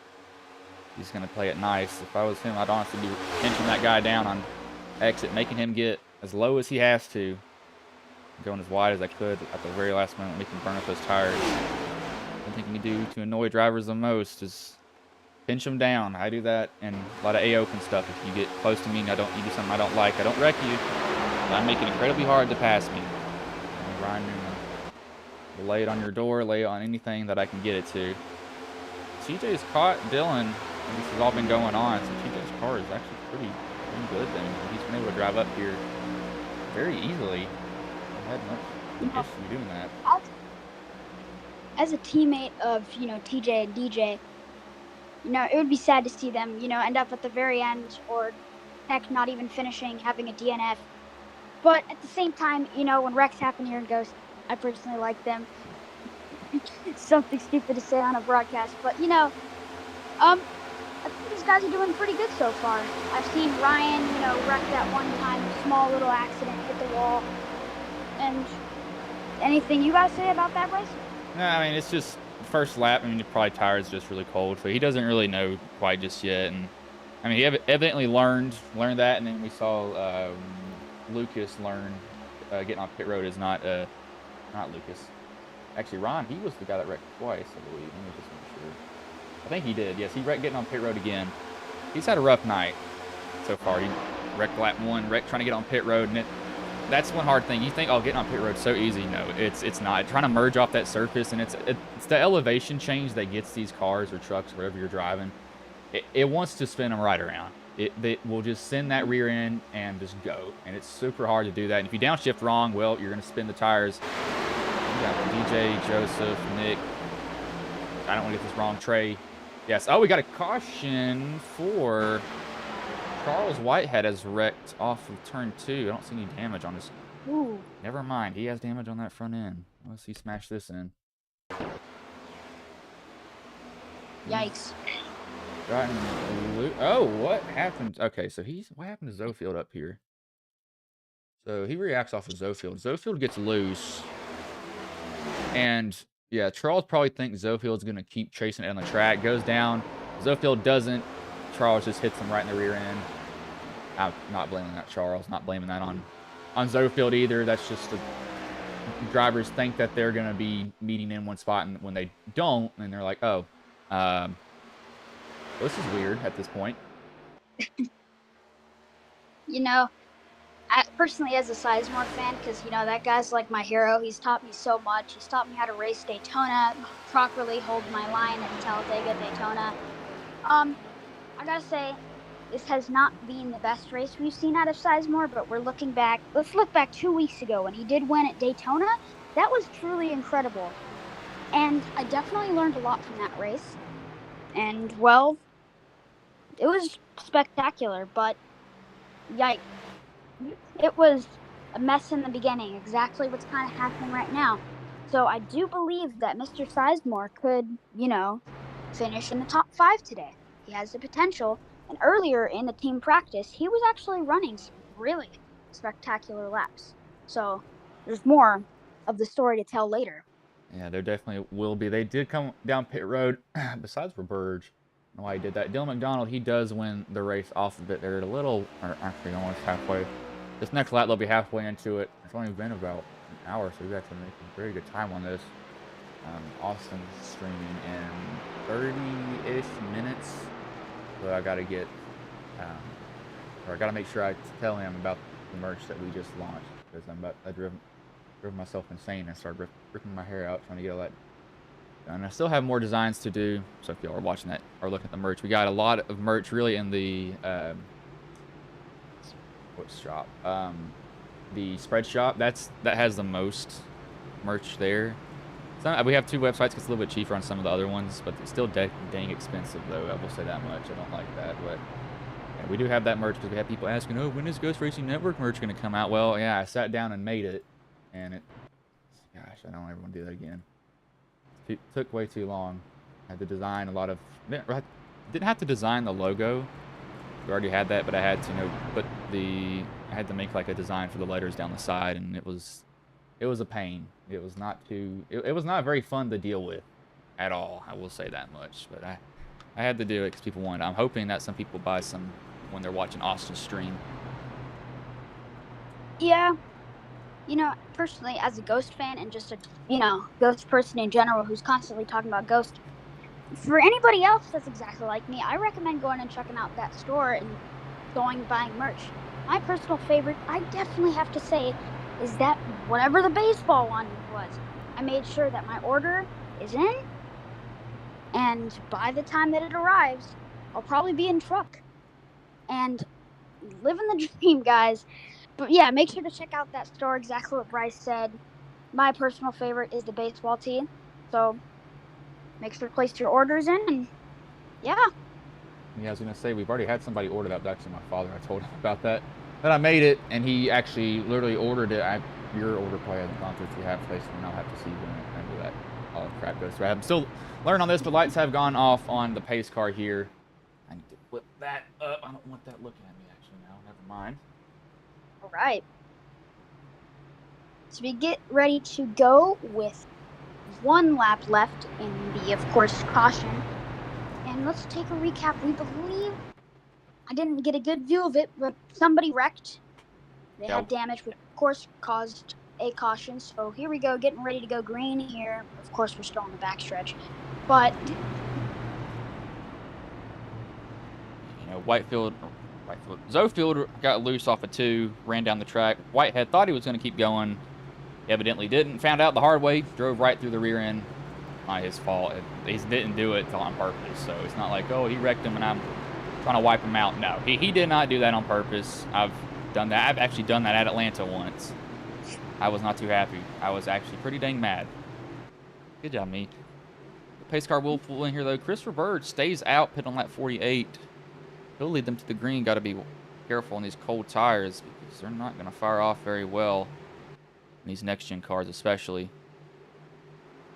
He's going to play it nice. If I was him, I'd honestly be pinching that guy down on exit, making him get as low as he has to. Going as wide as I could at the very last moment. We can burn up those tires. One thing you can do to annoy drivers the most is pinch them down. I do that and a lot of A-open stuff. If you get close to me and you do something I don't like, I don't wreck you. I make it incredibly hard to pass me. Ryan Newman. Lay it on your door, lay it on anything that I can get it to. TJ's caught Dylan, and this has all been going on, so TJ's car is actually pretty good then. He's been able to drive up here very easily. I had much issue doing that. As a teammate of, TJ and DJ, it would be sad to see them, end up at the very end or heck, not even finishing, having a DNF. But at the same time, when wrecks happen here in Ghost, I personally like them. It's something stupid to say on a broadcast, but I think these guys are doing pretty good so far. I've seen Ryan, wreck that one time, small little accident, hit the wall. And anything you guys say about that race? No, I mean, it's just first lap. I mean, probably tires just really cold, so he doesn't really know quite just yet. And I mean, he evidently learned that, and then we saw Lucas learn getting on pit road is not Lucas. Actually, Ron, he was the guy that wrecked twice, I believe. Let me just make sure. I think he did. Yes, he wrecked getting on pit road again. He's had a rough night so far. He wrecked lap 1, trying to get on pit road, and that's one hard thing. You think, oh, getting on pit road's so easy. No, it's not. Trying to merge off that surface, and it's the elevation change that gets these cars or trucks, whatever you're driving. It wants to spin them right around. It will just send that rear end and just go, and it's super hard to do that. And if you downshift wrong, well, you're going to spin the tires. You got DJ, Joseph, Nick. I don't want to get this wrong. Trey. Yes. Oh, we got a caution for Charles Whitehead has wrecked off of turn 2. I don't see any damage on this. Ooh. Never mind. He has damage on that front end. Let's see, smash this in. Yikes. Oh, what happened? Okay, so what happened to Zofield up here? So he reacts off of Zofield. Zofield gets loose. And yeah, Charles probably thinks Zofield's going to keep chasing it on the track. Goes down. Zofield doesn't. Charles just hits him right in the rear end. I'm not blaming that Charles. Not blaming that on Zofield either. That's just the drivers think that they're going to be meeting in one spot, and when they don't, and they're like, oh, this is weird at this point. I personally, as a Sizemore fan, because, that guy's like my hero. He's taught me so much. He's taught me how to race Daytona, properly hold my line at Talladega, Daytona. I gotta say, this has not been the best race we've seen out of Sizemore, but we're looking back. Let's look back 2 weeks ago when he did win at Daytona. That was truly incredible. And I definitely learned a lot from that race. And, well, it was spectacular, but yikes. It was a mess in the beginning, exactly what's kind of happening right now. So I do believe that Mr. Sizemore could, finish in the top 5 today. He has the potential. And earlier in the team practice, he was actually running some really spectacular laps. So there's more of the story to tell later. Yeah, there definitely will be. They did come down pit road, besides for Burge. I don't know why he did that. Dylan McDonald, he does win the race off of it. They're a little, or actually almost halfway. This next lap, they'll be halfway into it. It's only been about an hour, so we've actually made a very good time on this. Austin's streaming in 30-ish minutes. So I got to get, or I got to make sure I tell him about the merch that we just launched. Because I driven myself insane and started ripping my hair out trying to get all that done. I still have more designs to do, so if y'all are watching that or looking at the merch, we got a lot of merch really in the what shop? The spread shop. That has the most merch there. We have 2 websites. It's a little bit cheaper on some of the other ones, but it's still dang expensive though. I will say that much. I don't like that, but yeah, we do have that merch because we have people asking, "Oh, when is Ghost Racing Network merch going to come out?" Well, yeah, I sat down and made it. And gosh, I don't ever want to do that again. It took way too long. I had to design a lot of, didn't have to design the logo. We already had that, but I had to, I had to make like a design for the letters down the side, and it was a pain. It was not it was not very fun to deal with at all. I will say that much, but I had to do it because people wanted. I'm hoping that some people buy some when they're watching Austin's stream. Yeah. Personally, as a Ghost fan and just a, Ghost person in general who's constantly talking about Ghost, for anybody else that's exactly like me, I recommend going and checking out that store and going and buying merch. My personal favorite, I definitely have to say, is that whatever the baseball one was, I made sure that my order is in, and by the time that it arrives, I'll probably be in truck. And living the dream, guys. But yeah, make sure to check out that store, exactly what Bryce said. My personal favorite is the baseball tee. So make sure to place your orders in, and yeah. Yeah, I was going to say, we've already had somebody order that. Actually, my father, I told him about that. But I made it, and he actually literally ordered it. Your order probably hasn't gone through if you have placed, and I'll have to see when that crap goes through. I'm still learning on this, but lights have gone off on the pace car here. I need to flip that up. I don't want that looking at me, actually, now. Never mind. All right. So we get ready to go with 1 lap left in the, of course, caution. And let's take a recap. We believe, I didn't get a good view of it, but somebody wrecked. They had damage, which of course caused a caution. So here we go, getting ready to go green here. Of course, we're still on the backstretch. But Zofield got loose off a 2, ran down the track. Whitehead thought he was going to keep going. Evidently didn't. Found out the hard way. Drove right through the rear end. Not his fault. He didn't do it on purpose. So it's not like, oh, he wrecked him and I'm trying to wipe him out. No, he did not do that on purpose. I've done that. I've actually done that at Atlanta once. I was not too happy. I was actually pretty dang mad. Good job, me. The pace car will pull in here, though. Christopher Bird stays out, pit on lap 48. He'll lead them to the green. Got to be careful on these cold tires because they're not going to fire off very well. These next-gen cars especially.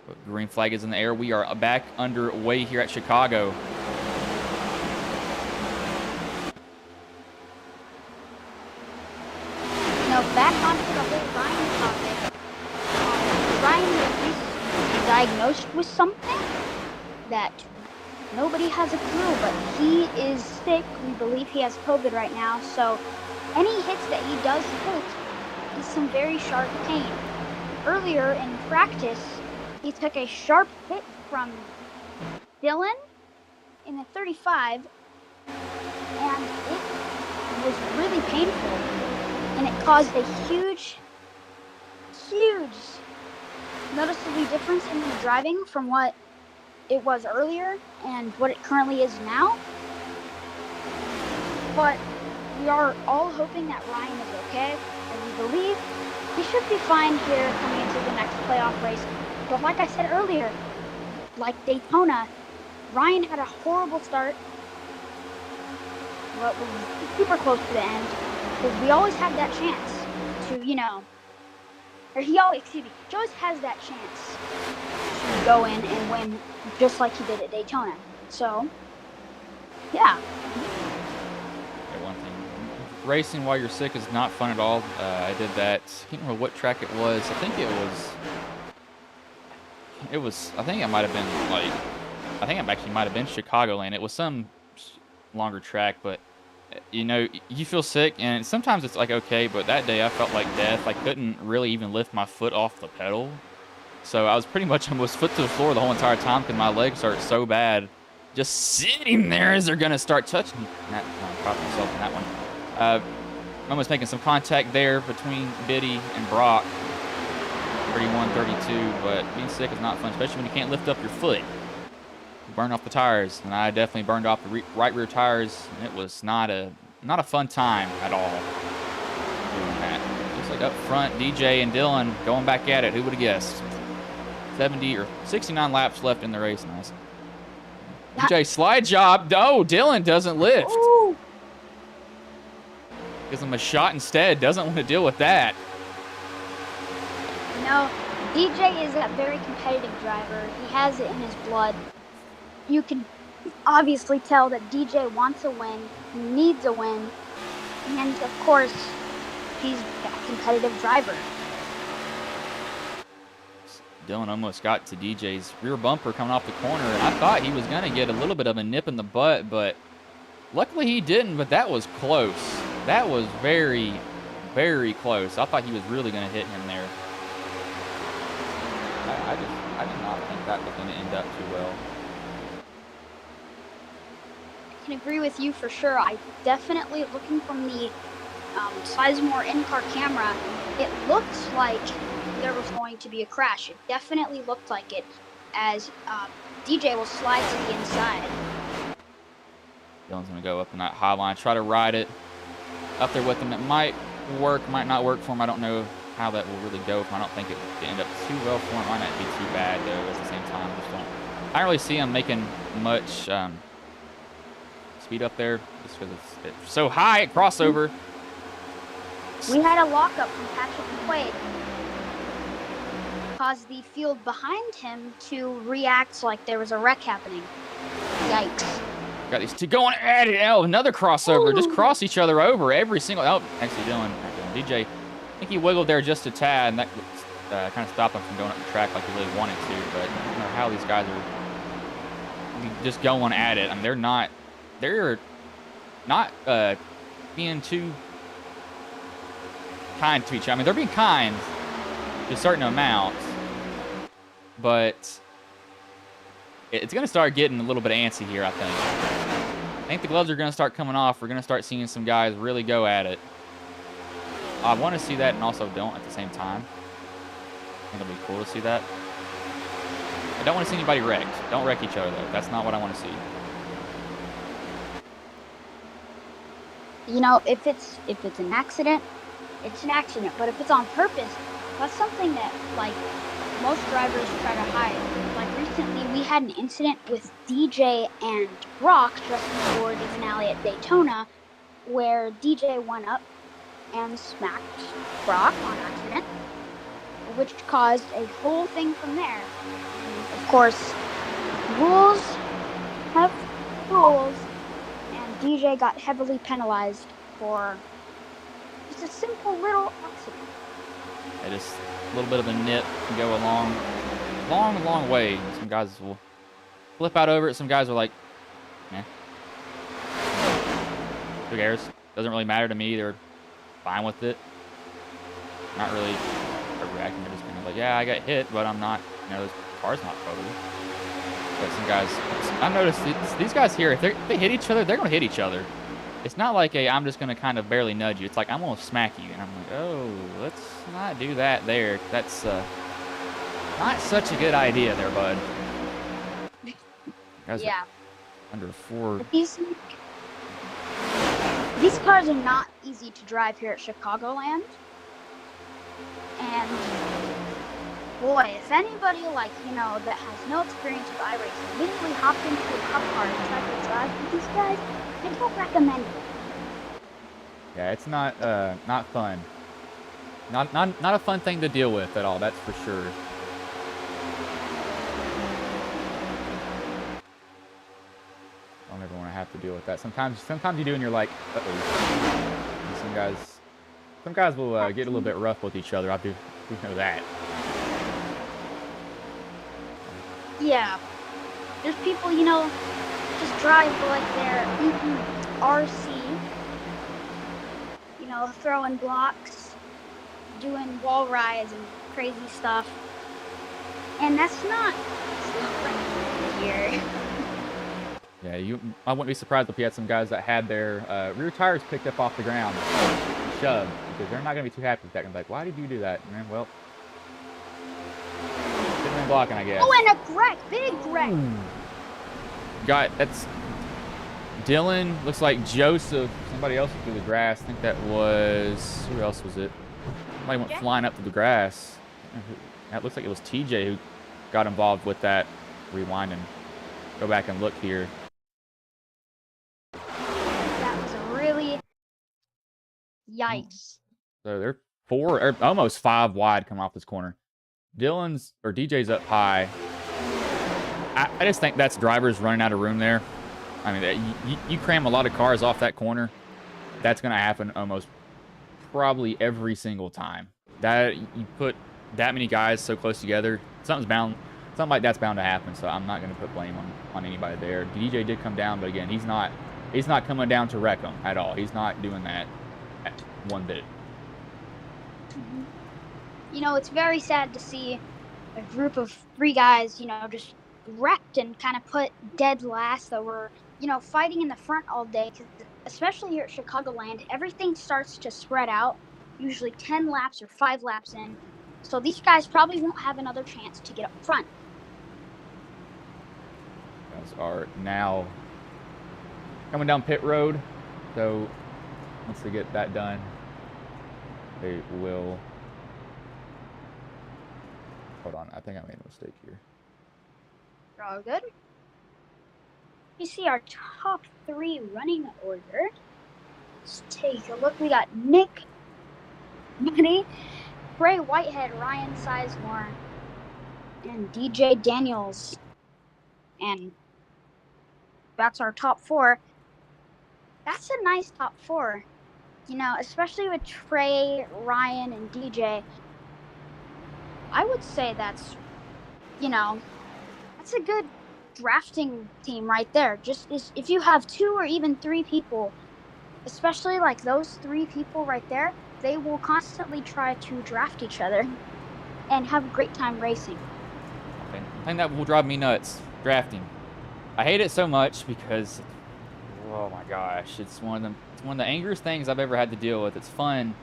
But green flag is in the air. We are back underway here at Chicago. Back onto the whole Ryan topic. Ryan was diagnosed with something that nobody has a clue, but he is sick. We believe he has COVID right now, so any hits that he does take is some very sharp pain. Earlier in practice, he took a sharp hit from Dylan in the 35, and it was really painful. And it caused a huge noticeable difference in the driving from what it was earlier and what it currently is now. but we are all hoping that Ryan is okay, and we believe he should be fine here coming into the next playoff race. But like I said earlier, like Daytona, Ryan had a horrible start, but was super close to the end, because we always have that chance to, or he always has that chance to go in and win just like he did at Daytona. So, yeah. Okay, one thing. Racing while you're sick is not fun at all. I did that. I can't remember what track it was. I think I think it might have been like, I think it actually might have been Chicagoland. It was some longer track, but you feel sick, and sometimes it's like okay, but that day I felt like death. I couldn't really even lift my foot off the pedal, so I was pretty much almost foot to the floor the whole entire time because my legs hurt so bad. Just sitting there as they're gonna start touching. I caught myself in that one. Almost making some contact there between Biddy and Brock. 31-32, but being sick is not fun, especially when you can't lift up your foot. You burn off the tires, and I definitely burned off the right rear tires, and it was not a fun time at all doing that. Looks like up front, DJ and Dylan going back at it. Who would have guessed? 70 or 69 laps left in the race. Nice. DJ slide job. No, Dylan doesn't lift. Ooh. Gives him a shot instead. Doesn't want to deal with that. DJ is a very competitive driver. He has it in his blood. You can obviously tell that DJ wants a win, he needs a win, and of course, he's a competitive driver. Dylan almost got to DJ's rear bumper coming off the corner, and I thought he was going to get a little bit of a nip in the butt, but luckily he didn't, but that was close. That was very, very close. I thought he was really going to hit him there. I did not think that was going to end up too well. I can agree with you for sure. I definitely, looking from the Sizemore in-car camera, it looked like there was going to be a crash. It definitely looked like it, as DJ will slide to the inside. Dylan's going to go up in that high line, try to ride it up there with him. It might work, might not work for him. I don't know how that will really go. I don't think it would end up too well for him. Might not be too bad though. At the same time, I don't really see him making much speed up there, just because it's so high at crossover. We had a lockup from Patrick McQuaid, caused the field behind him to react like there was a wreck happening. Yikes. Got these two going at it. Oh, another crossover. Ooh. Just cross each other over every single. Oh, actually, DJ. I think he wiggled there just a tad, and that kind of stopped him from going up the track like he really wanted to. But I don't know how these guys are just going at it. I mean, they're not being too kind to each other. I mean, they're being kind to certain amounts, but it's going to start getting a little bit antsy here, I think. I think the gloves are going to start coming off. We're going to start seeing some guys really go at it. I want to see that and also don't at the same time. I think it'll be cool to see that. I don't want to see anybody wrecked. Don't wreck each other, though. That's not what I want to see. If it's an accident, it's an accident. But if it's on purpose, that's something that, like, most drivers try to hide. Like, recently we had an incident with DJ and Brock just before the finale at Daytona, where DJ went up and smacked Brock on accident, which caused a whole thing from there. And of course, rules have rules, and DJ got heavily penalized for just a simple little accident. Yeah, just a little bit of a nip can go a long way. Some guys will flip out over it. Some guys are like, eh. Who cares? Doesn't really matter to me. They're fine with it. Not really reacting. They're just kind of like, yeah, I got hit, but I'm not, this car's not total. But some guys, I've noticed these guys here, if they hit each other, they're going to hit each other. It's not like I'm just going to kind of barely nudge you. It's like, I'm going to smack you. And I'm like, oh, let's not do that there. That's not such a good idea there, bud. Yeah. Under 4. these cars are not easy to drive here at Chicagoland. And boy, if anybody that has no experience with iRacing immediately hopped into a cup car and tried to drive with these guys, I don't recommend it. Yeah, it's not fun. Not a fun thing to deal with at all, that's for sure. I don't ever want to have to deal with that. Sometimes you do, and you're like, uh-oh. And some guys will get a little bit rough with each other. We know that. Yeah. There's people, just drive like they're RC, throwing blocks, doing wall rides and crazy stuff. And that's not right here. Yeah, I wouldn't be surprised if we had some guys that had their rear tires picked up off the ground and shoved, because they're not going to be too happy with that. And be like, why did you do that? Man, well, didn't mean blocking, I guess. Oh, and a wreck, big wreck. That's Dylan. Looks like Joseph. Somebody else through the grass. I think that was, who else was it? Somebody went flying up through the grass. That looks like it was TJ who got involved with that. Rewinding. Go back and look here. That was a really yikes. So they're 4 or almost 5 wide coming off this corner. DJ's up high. I just think that's drivers running out of room there. I mean, you cram a lot of cars off that corner, that's going to happen almost probably every single time. That you put that many guys so close together, something like that's bound to happen. So I'm not going to put blame on anybody there. DJ did come down, but again, he's not coming down to wreck them at all. He's not doing that one bit. It's very sad to see a group of 3 guys, just wrecked and kind of put dead last that were, fighting in the front all day. Cause especially here at Chicagoland, everything starts to spread out, usually 10 laps or 5 laps in. So these guys probably won't have another chance to get up front. Guys are now coming down pit road. So once they get that done, they will. Hold on, I think I made a mistake here. We're all good. You see our top 3 running order. Let's take a look. We got Nick, Buddy, Bray Whitehead, Ryan Sizemore, and DJ Daniels. And that's our top 4. That's a nice top 4. Especially with Trey, Ryan, and DJ. I would say that's a good drafting team right there. Just if you have 2 or even 3 people, especially like those 3 people right there, they will constantly try to draft each other and have a great time racing. I think that will drive me nuts, drafting. I hate it so much because, oh my gosh, it's one of the angriest things I've ever had to deal with. It's fun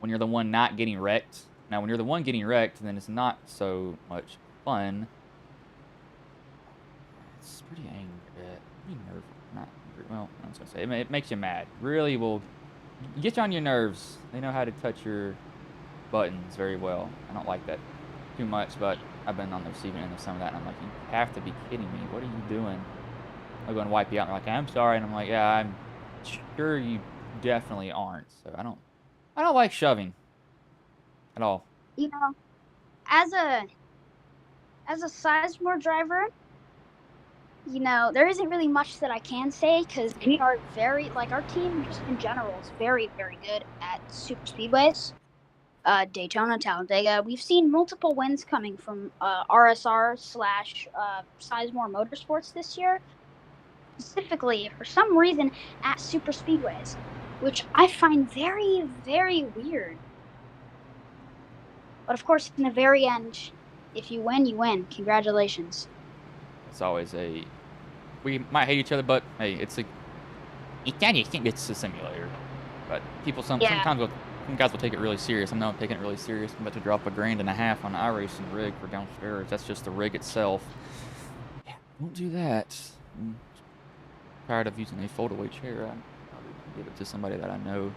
when you're the one not getting wrecked. Now, when you're the one getting wrecked, then it's not so much fun. It's pretty nervous. Not angry. Well, I was gonna say it makes you mad. Really will get you on your nerves. They know how to touch your buttons very well. I don't like that too much, but I've been on the receiving end of some of that, and I'm like, you have to be kidding me. What are you doing? I'll go and wipe you out. And they're like, I'm sorry, and I'm like, yeah, I'm sure you definitely aren't. So I don't like shoving at all. As a Sizemore driver, there isn't really much that I can say because we are our team just in general is very, very good at super speedways. Daytona, Talladega. We've seen multiple wins coming from RSR / Sizemore Motorsports this year, specifically for some reason at super speedways, which I find very, very weird. But of course, in the very end, if you win, you win. Congratulations. It's always we might hate each other, but hey, it's a simulator. But some guys will take it really serious. I'm not taking it really serious. I'm about to drop $1,500 on an iRacing rig for downstairs. That's just the rig itself. Yeah, don't do that. I'm tired of using a foldaway chair. give it to somebody that I know.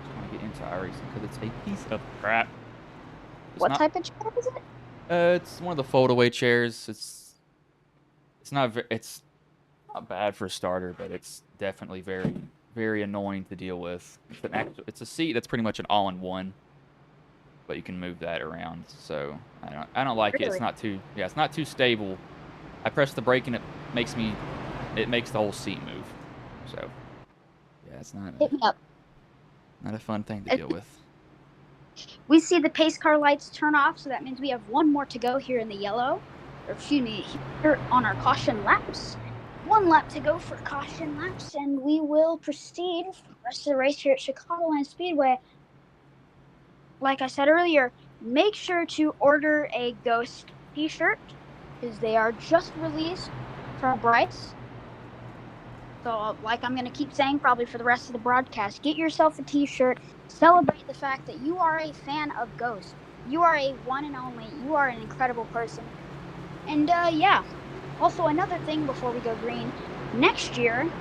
Just want to get into iRacing because it's a piece of crap. What type of chair is it? It's one of the fold-away chairs. It's not bad for a starter, but it's definitely very, very annoying to deal with. It's a seat that's pretty much an all-in-one, but you can move that around. So I don't like it. Really? It's not too stable. I press the brake and it makes the whole seat move. So yeah, it's Hit me up. not a fun thing to deal with. We see the pace car lights turn off, so that means we have one more to go here in the yellow. Or excuse me, here on our caution laps. One lap to go for caution laps, and we will proceed for the rest of the race here at Chicagoland Speedway. Like I said earlier, make sure to order a Ghost t-shirt, because they are just released from Brights. So, like I'm going to keep saying probably for the rest of the broadcast, get yourself a t-shirt. Celebrate the fact that you are a fan of Ghost. You are a one and only. You are an incredible person. And, yeah. Also, another thing before we go green. Next year,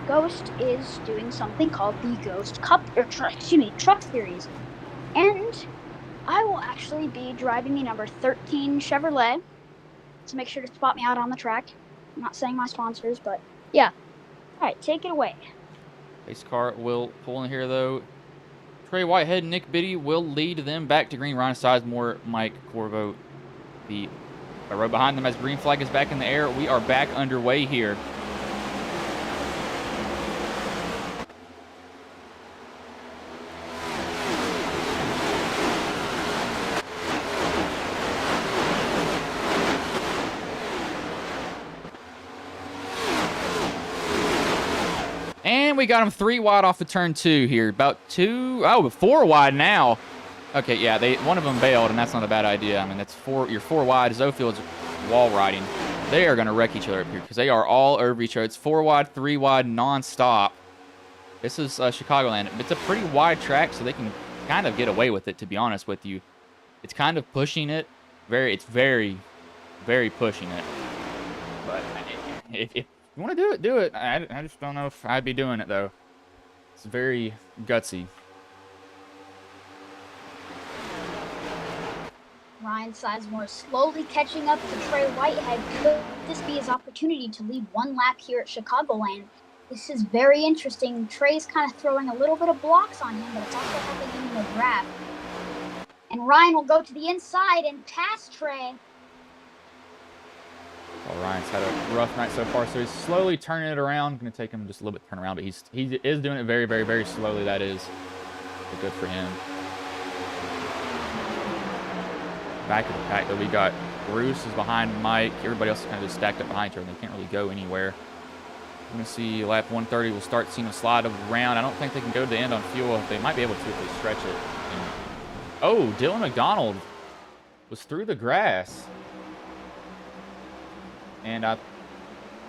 Ghost is doing something called the Ghost Cup, Truck Series. And I will actually be driving the number 13 Chevrolet. So make sure to spot me out on the track. I'm not saying my sponsors, but yeah. All right, take it away. Pace car will pull in here, though. Trey Whitehead and Nick Biddy will lead them back to green. Ryan Sizemore, Mike Corvo, the row behind them as green flag is back in the air. We are back underway here. And we got him 3 wide off of turn 2 here. About 4 wide now. Okay, yeah, one of them bailed, and that's not a bad idea. I mean, you're 4 wide. Zofield's wall riding. They are going to wreck each other up here because they are all over each other. It's 4 wide, 3 wide, non-stop. This is Chicagoland. It's a pretty wide track, so they can kind of get away with it, to be honest with you. It's kind of pushing it. It's very, very pushing it. But if you want to do it, do it. I just don't know if I'd be doing it, though. It's very gutsy. Ryan Sizemore slowly catching up to Trey Whitehead. Could this be his opportunity to lead one lap here at Chicagoland? This is very interesting. Trey's kind of throwing a little bit of blocks on him, but it's also helping him in the draft. And Ryan will go to the inside and pass Trey. Well, Ryan's had a rough night so far, so he's slowly turning it around. Going to take him just a little bit to turn around, but he is doing it very, very, very slowly. That is good for him. Back of the pack, though, we got Bruce is behind Mike. Everybody else is kind of just stacked up behind her, and they can't really go anywhere. We're going to see lap 130. We'll start seeing a slide around. I don't think they can go to the end on fuel. They might be able to if they stretch it. Oh, Dylan McDonald was through the grass. And I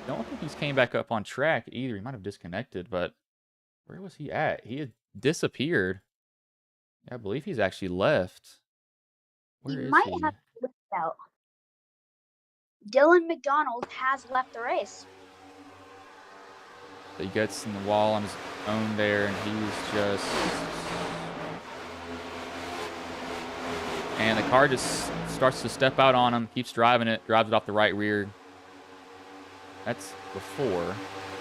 don't think he's came back up on track either. He might have disconnected, but where was he at? He had disappeared. I believe he's actually left. Where is he? Might have left out. Dylan McDonald has left the race. He gets in the wall on his own there, and he's just... And the car just starts to step out on him, keeps driving it, drives it off the right rear. That's before.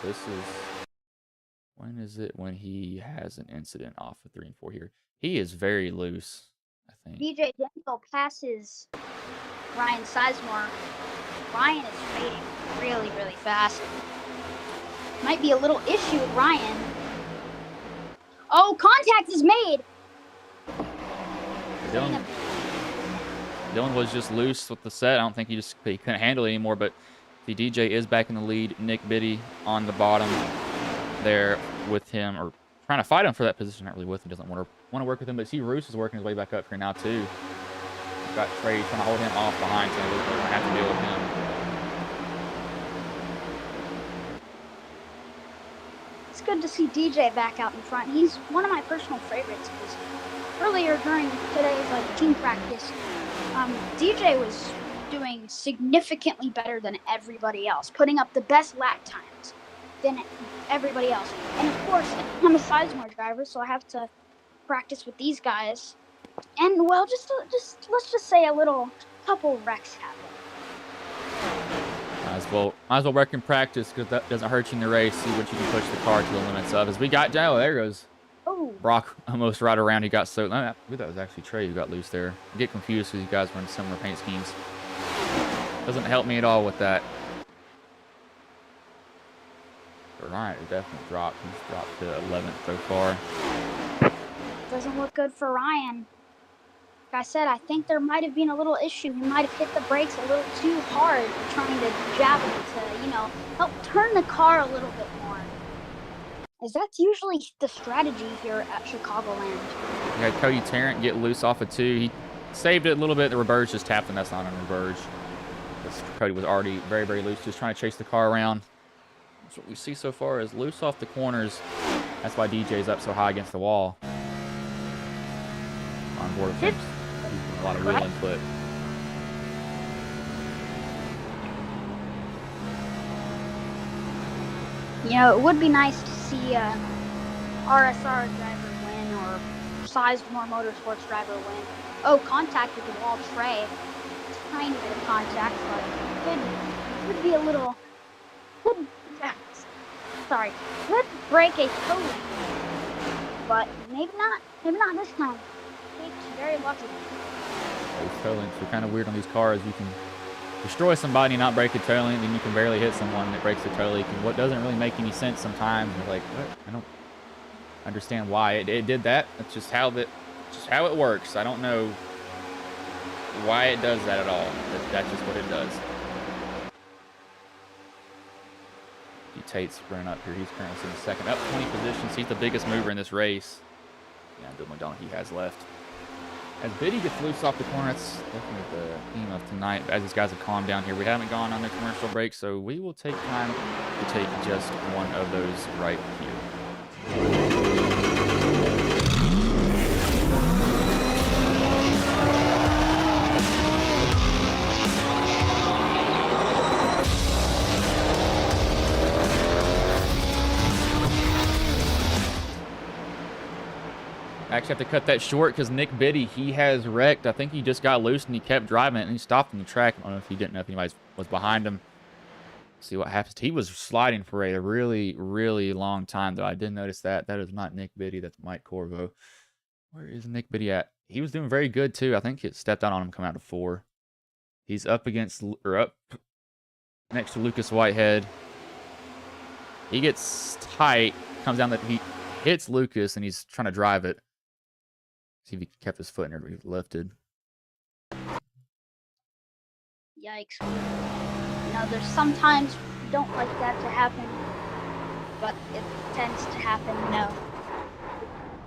This is... When is it when he has an incident off of 3 and 4 here? He is very loose, I think. DJ Daniel passes Ryan Sizemore. Ryan is fading really, really fast. Might be a little issue with Ryan. Oh, contact is made! Dylan was just loose with the set. I don't think he couldn't handle it anymore, but the DJ is back in the lead. Nick Biddy on the bottom there with him, or trying to fight him for that position. Not really with him. Doesn't want to work with him, but see Roos is working his way back up here now too. We've got Trey trying to hold him off behind, so we're going to have to deal with him. It's good to see DJ back out in front. He's one of my personal favorites because earlier during today's team practice, DJ was doing significantly better than everybody else, putting up the best lap times. than everybody else. And of course, I'm a Sizemore driver, so I have to practice with these guys. And well, just let's just say a couple wrecks happen. Might as well work in practice because that doesn't hurt you in the race. See what you can push the car to the limits of. As we got Joe, there goes. Oh. Brock almost right around. He got so. I believe that was actually Trey who got loose there. I get confused because you guys were in similar paint schemes. Doesn't help me at all with that. But Ryan definitely dropped. He's dropped to 11th so far. Doesn't look good for Ryan. Like I said, I think there might have been a little issue. He might have hit the brakes a little too hard, trying to jab it to, help turn the car a little bit more. As that's usually the strategy here at Chicagoland. You had Cody Tarrant get loose off of 2. He saved it a little bit. The reverse just tapped, and that's not on reverse. Cody was already very, very loose, just trying to chase the car around. That's what we see so far is loose off the corners. That's why DJ's up so high against the wall. On board with him. A lot of wheel input. It would be nice to see a RSR driver win or Sizemore Motorsports driver win. Oh, contact with the wall, Trey. Tiny bit of contact, but could be a little. Could break a toe link, but maybe not. Maybe not this time. He's very lucky. Those toe links are kind of weird on these cars. You can destroy somebody and not break a toe link, then you can barely hit someone that breaks the toe link. And what doesn't really make any sense sometimes, you're like, what? I don't understand why it did that. That's just how it works. I don't know why it does that at all. That's just what it does. Tate's running up here. He's currently sitting second, up 20 positions. He's the biggest mover in this race. Yeah, Dylan McDonald he has left. As Biddy gets loose off the corner, that's definitely the theme of tonight. As these guys have calmed down here, we haven't gone on the commercial break, so we will take time to take just one of those right here. I actually have to cut that short because Nick Biddy, he has wrecked. I think he just got loose and he kept driving it and he stopped on the track. I don't know if he didn't know if anybody was behind him. See what happens. He was sliding for a really, really long time, though. I did notice that. That is not Nick Biddy. That's Mike Corvo. Where is Nick Biddy at? He was doing very good, too. I think it stepped out on him coming out of 4. He's up next to Lucas Whitehead. He gets tight, comes down, he hits Lucas, and he's trying to drive it. See if he kept his foot in there, but he lifted. Yikes. There's sometimes you don't like that to happen, but it tends to happen,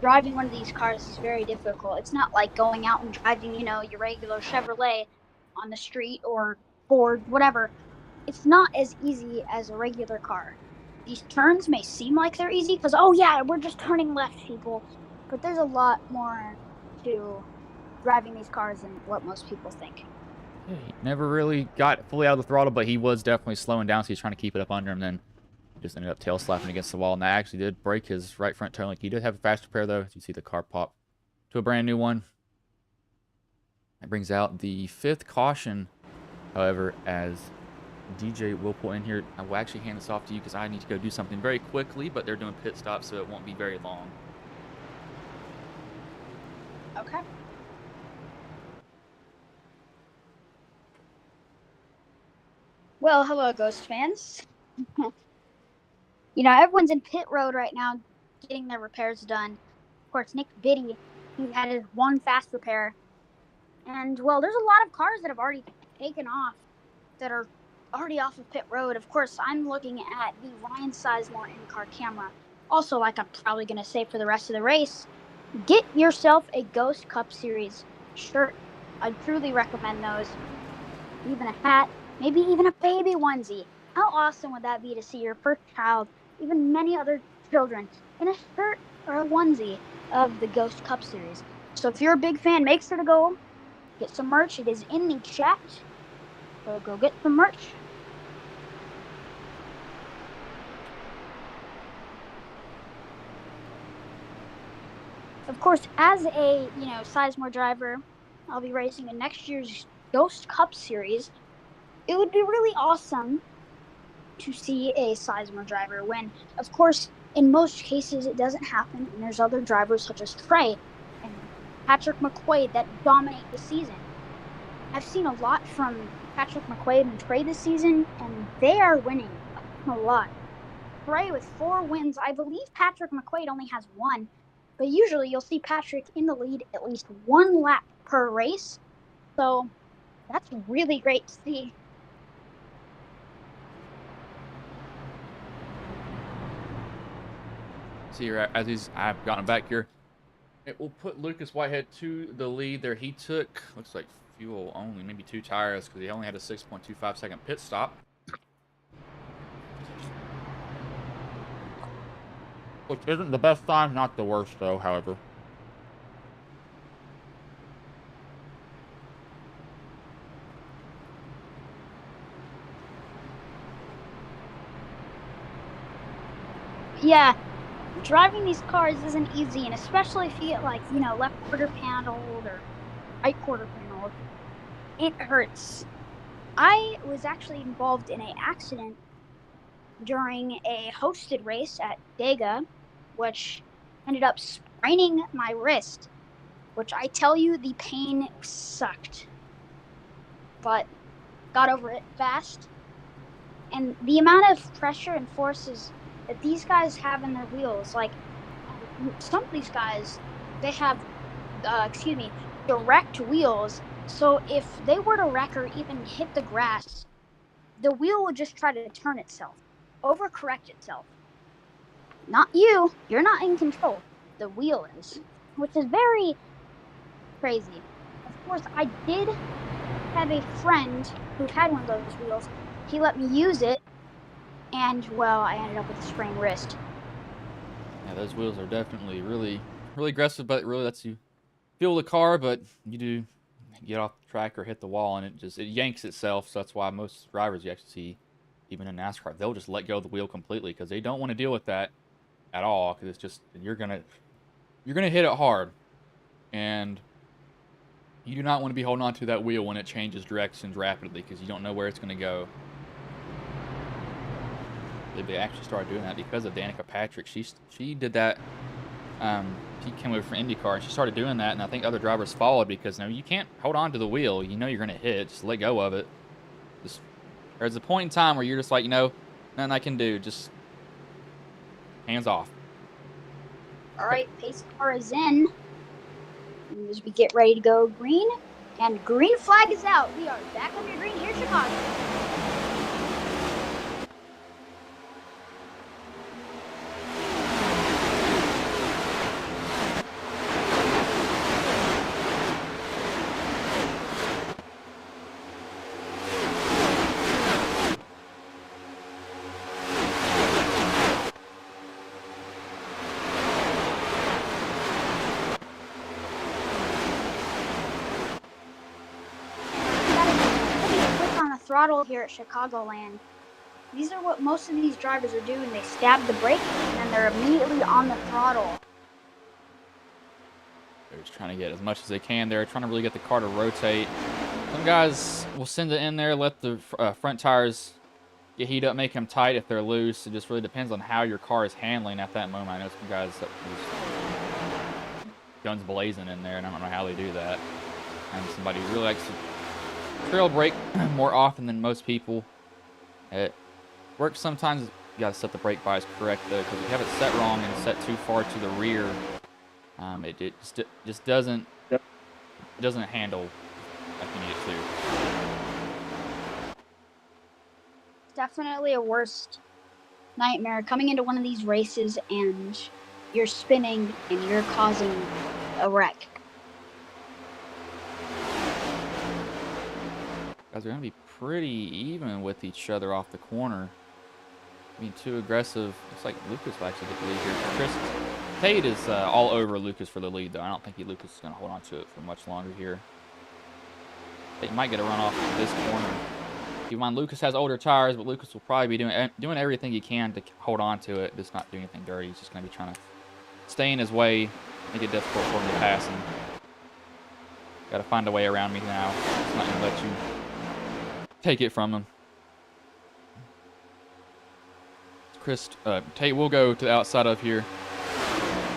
Driving one of these cars is very difficult. It's not like going out and driving, your regular Chevrolet on the street or Ford, whatever. It's not as easy as a regular car. These turns may seem like they're easy because, oh yeah, we're just turning left, people. But there's a lot more to driving these cars than what most people think. Yeah, he never really got fully out of the throttle, but he was definitely slowing down, so he's trying to keep it up under him. Then just ended up tail slapping against the wall, and that actually did break his right front toe link. He did have a fast repair, though. As you see the car pop to a brand new one. That brings out the 5th caution, however, as DJ will pull in here. I will actually hand this off to you because I need to go do something very quickly, but they're doing pit stops, so it won't be very long. Okay. Well, hello, Ghost fans. Everyone's in pit road right now getting their repairs done. Of course, Nick Biddy, he had his one fast repair. And, well, there's a lot of cars that have already taken off that are already off of pit road. Of course, I'm looking at the Ryan Sizemore in-car camera. Also, like I'm probably going to say for the rest of the race, get yourself a Ghost Cup Series shirt. I truly recommend those. Even a hat, maybe even a baby onesie. How awesome would that be to see your first child, even many other children, in a shirt or a onesie of the Ghost Cup Series? So if you're a big fan, make sure to go get some merch. It is in the chat. So go get some merch. of course, as a, Sizemore driver, I'll be racing in next year's Ghost Cup Series. It would be really awesome to see a Sizemore driver win. Of course, in most cases, it doesn't happen, and there's other drivers such as Trey and Patrick McQuaid that dominate the season. I've seen a lot from Patrick McQuaid and Trey this season, and they are winning a lot. Trey with 4 wins. I believe Patrick McQuaid only has 1, but usually you'll see Patrick in the lead at least 1 lap per race. So that's really great to see. See here, as I've gotten back here, it will put Lucas Whitehead to the lead there. He took, looks like fuel only, maybe 2 tires, because he only had a 6.25 second pit stop. Which isn't the best time, not the worst though, however. Yeah, driving these cars isn't easy, and especially if you get left quarter paneled or right quarter paneled, it hurts. I was actually involved in an accident during a hosted race at Dega, which ended up spraining my wrist, which I tell you, the pain sucked. But got over it fast. And the amount of pressure and forces that these guys have in their wheels, some of these guys, they have, direct wheels. So if they were to wreck or even hit the grass, the wheel would just try to turn itself, overcorrect itself. Not you. You're not in control. The wheel is, which is very crazy. Of course, I did have a friend who had one of those wheels. He let me use it, and, well, I ended up with a sprained wrist. Yeah, those wheels are definitely really, really aggressive, but it really lets you feel the car, but you do get off the track or hit the wall, and it yanks itself, so that's why most drivers you actually see, even in NASCAR, they'll just let go of the wheel completely, because they don't want to deal with that at all, because it's just, you're gonna hit it hard, and you do not want to be holding on to that wheel when it changes directions rapidly, because you don't know where it's going to go. They actually started doing that because of Danica Patrick. She did that. She came over from IndyCar, and she started doing that, and I think other drivers followed, because you can't hold on to the wheel. You know you're going to hit. Just let go of it. There's a point in time where you're just like, nothing I can do. Just hands off. All right, pace car is in. And as we get ready to go green, and green flag is out. We are back under green here in Chicago. Throttle here at Chicagoland. These are what most of these drivers are doing. They stab the brake and then they're immediately on the throttle. They're just trying to get as much as they can. They're trying to really get the car to rotate. Some guys will send it in there, let the front tires get heat up, make them tight if they're loose. It just really depends on how your car is handling at that moment. I know some guys that just guns blazing in there, and I don't know how they do that. And somebody who really likes to trail brake more often than most people. It works sometimes. You gotta set the brake bias correct though, because if you have it set wrong and set too far to the rear, it just doesn't handle like you need it to. Definitely a worst nightmare coming into one of these races and you're spinning and you're causing a wreck. Guys are going to be pretty even with each other off the corner. Being too aggressive. Looks like Lucas will actually get the lead here. Chris Tate is all over Lucas for the lead, though. I don't think Lucas is going to hold on to it for much longer here. They might get a run off this corner. Keep in mind, Lucas has older tires, but Lucas will probably be doing everything he can to hold on to it, just not doing anything dirty. He's just going to be trying to stay in his way make it difficult for him to pass him. Got to find a way around me now. It's not going to let you take it from him. Tate will go to the outside of here.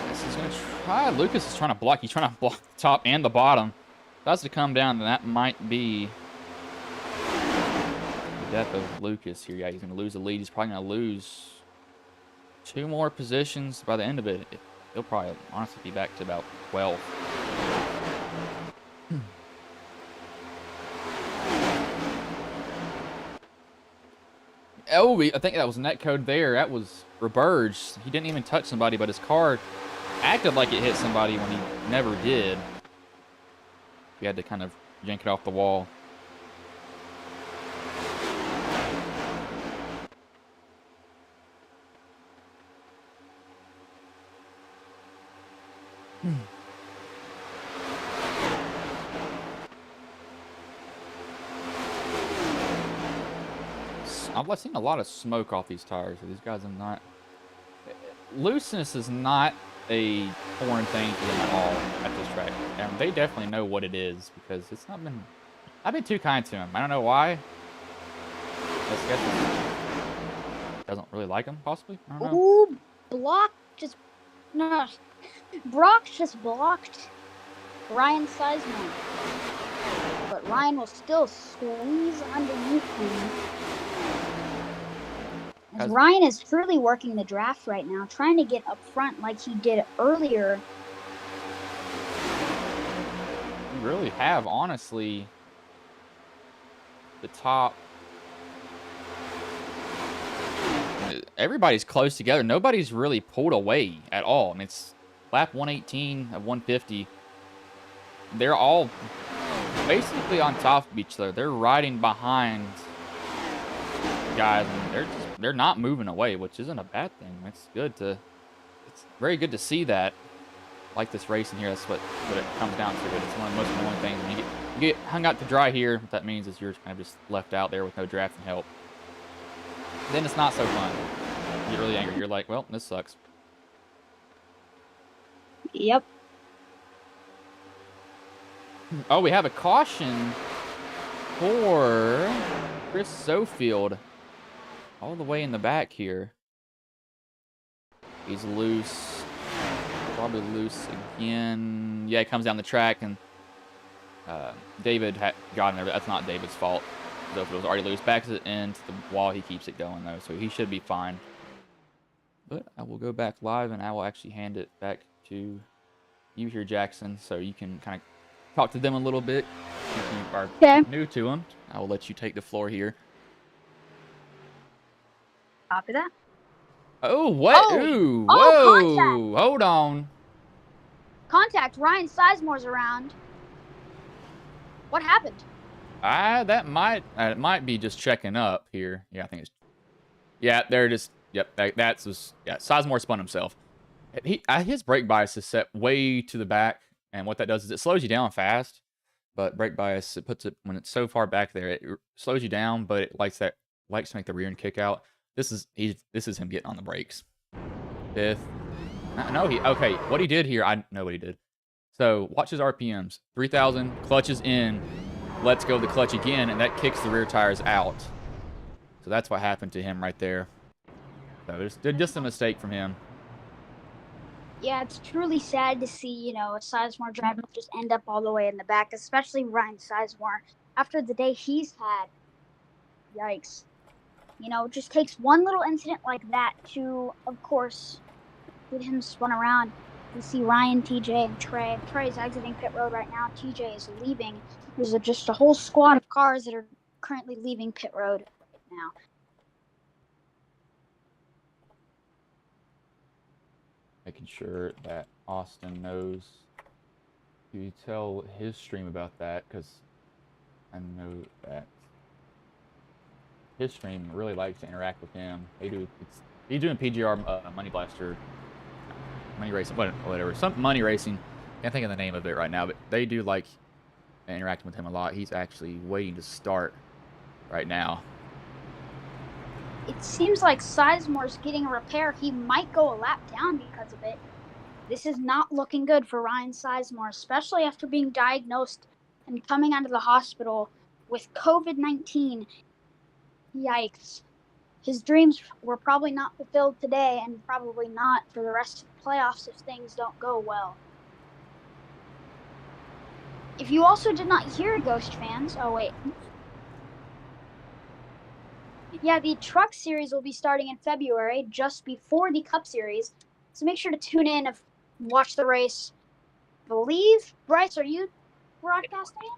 He's going to try. Lucas is trying to block. He's trying to block the top and the bottom. If that's to come down, then that might be the death of Lucas here. Yeah, he's going to lose the lead. He's probably going to lose 2 more positions by the end of it. He'll probably honestly be back to about 12. Oh, I think that was netcode there. That was Reburge. He didn't even touch somebody, but his car acted like it hit somebody when he never did. He had to kind of yank it off the wall. I've seen a lot of smoke off these tires. So these guys are not. Looseness is not a foreign thing to them at all at this track, and they definitely know what it is because it's not been. I've been too kind to him. I don't know why. I guess he doesn't really like him, possibly. I don't know. Ooh, block just no. Brock just blocked Ryan Sizemore, but Ryan will still squeeze underneath him. As Ryan is truly working the draft right now, trying to get up front like he did earlier. You really have, honestly, the top. Everybody's close together. Nobody's really pulled away at all. I mean, it's lap 118 of 150. They're all basically on top of each other. They're riding behind guys, and they're not moving away, which isn't a bad thing. It's very good to see that. Like this racing here, that's what it comes down to. But it's one of the most annoying things. When you get hung out to dry here, what that means is you're kind of just left out there with no drafting help. Then it's not so fun. You get really angry. You're like, well, this sucks. Yep. Oh, we have a caution for Chris Sofield. All the way in the back here. He's loose. Probably loose again. Yeah, he comes down the track, and David got in there, but that's not David's fault. Sofield was already loose. Back to the end, to the wall. He keeps it going, though, so he should be fine. But I will go back live, and I will actually hand it back to you here, Jackson, so you can kind of talk to them a little bit. If you are new to them, I will let you take the floor here. Copy that. Oh, what? Oh. Ooh, Oh, whoa. contact. Hold on. Contact. Ryan Sizemore's around. What happened? That might be just checking up here. Yeah, I think it's. Yeah, there it is. Yep, that's just. Yeah, Sizemore spun himself. His brake bias is set way to the back, and what that does is it slows you down fast. But brake bias, it puts it when it's so far back there, it slows you down, but it likes to make the rear end kick out. This is him getting on the brakes. Fifth. No, okay. What he did here, I know what he did. So watch his RPMs. 3,000, clutches in, lets go of the clutch again, and that kicks the rear tires out. So that's what happened to him right there. So there's just a mistake from him. Yeah, it's truly sad to see, a Sizemore driver just end up all the way in the back, especially Ryan Sizemore. After the day he's had, yikes. It just takes one little incident like that to, of course, get him spun around. You see Ryan, TJ, and Trey. Trey's exiting pit road right now. TJ is leaving. There's just a whole squad of cars that are currently leaving pit road right now. Making sure that Austin knows. Do you tell his stream about that? Because I know that his stream really likes to interact with him. He's doing PGR Money Blaster, Money Racing, whatever. Some Money Racing. Can't think of the name of it right now, but they do like interacting with him a lot. He's actually waiting to start right now. It seems like Sizemore's getting a repair. He might go a lap down because of it. this is not looking good for Ryan Sizemore, especially after being diagnosed and coming out of the hospital with COVID-19. Yikes. His dreams were probably not fulfilled today and probably not for the rest of the playoffs if things don't go well. If you also did not hear, Ghost fans, oh wait. Yeah, the Truck Series will be starting in February, just before the Cup Series. So make sure to tune in and watch the race. I believe, Bryce, are you broadcasting it?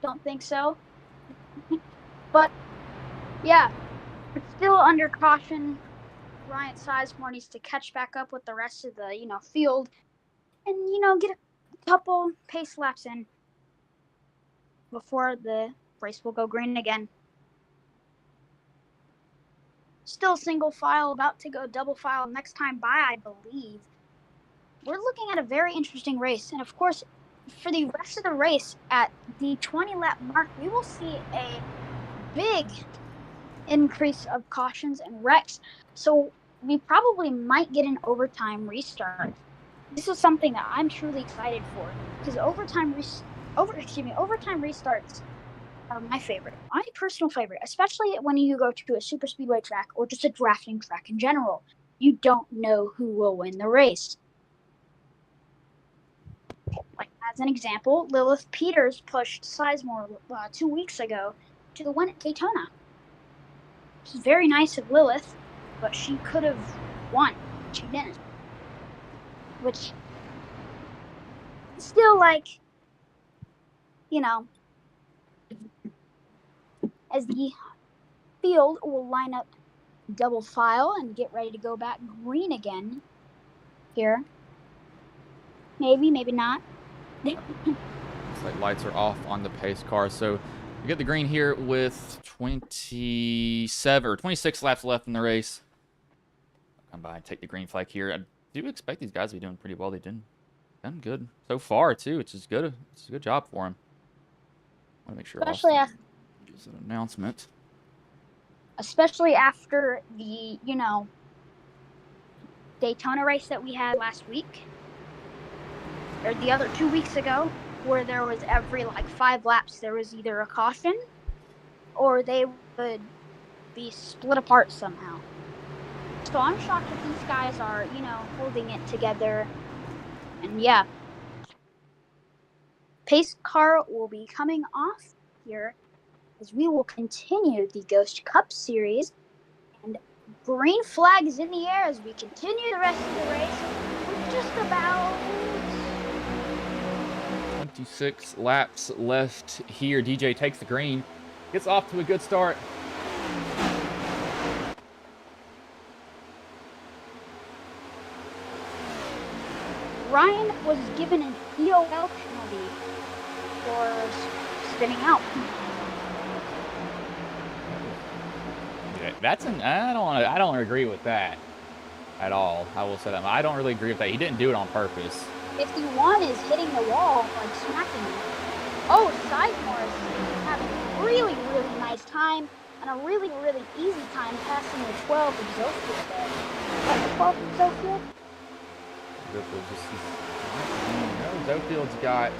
Don't think so. But, yeah, it's still under caution. Ryan Sizemore needs to catch back up with the rest of the, field and, get a couple pace laps in before the race will go green again. Still single file, about to go double file next time by, I believe. We're looking at a very interesting race. And, of course, for the rest of the race, at the 20-lap mark, we will see a big increase of cautions and wrecks. So we probably might get an overtime restart. This is something that I'm truly excited for, because overtime restarts are my favorite, my personal favorite, especially when you go to a super speedway track or just a drafting track in general. You don't know who will win the race. Like, as an example, Lilith Peters pushed Sizemore 2 weeks ago to the win at Daytona. It was very nice of Lilith, but she could have won. She didn't. Which, still, as the field will line up double file and get ready to go back green again here. Maybe not. Looks like lights are off on the pace car. So we get the green here with 27 or 26 laps left in the race. I'll come by and take the green flag here. I do expect these guys to be doing pretty well. They've done good so far too, which is good. It's a good job for them. I want to make sure Especially Austin gives an announcement. Especially after the, Daytona race that we had last week, or the other 2 weeks ago, where there was every 5 laps there was either a caution or they would be split apart somehow. So I'm shocked that these guys are, holding it together. And yeah, pace car will be coming off here as we will continue the Ghost Cup Series. And green flag is in the air as we continue the rest of the race. We're just about 26 laps left here. DJ takes the green, gets off to a good start. Ryan was given an EOL penalty for spinning out. Yeah, I don't agree with that at all. I will say that. I don't really agree with that. He didn't do it on purpose. 51 is hitting the wall, smacking it. Oh, Sizemore is having a really, really nice time and a really, really easy time passing the 12 of Zofield there. What, the 12 of Zofield? Zofield's got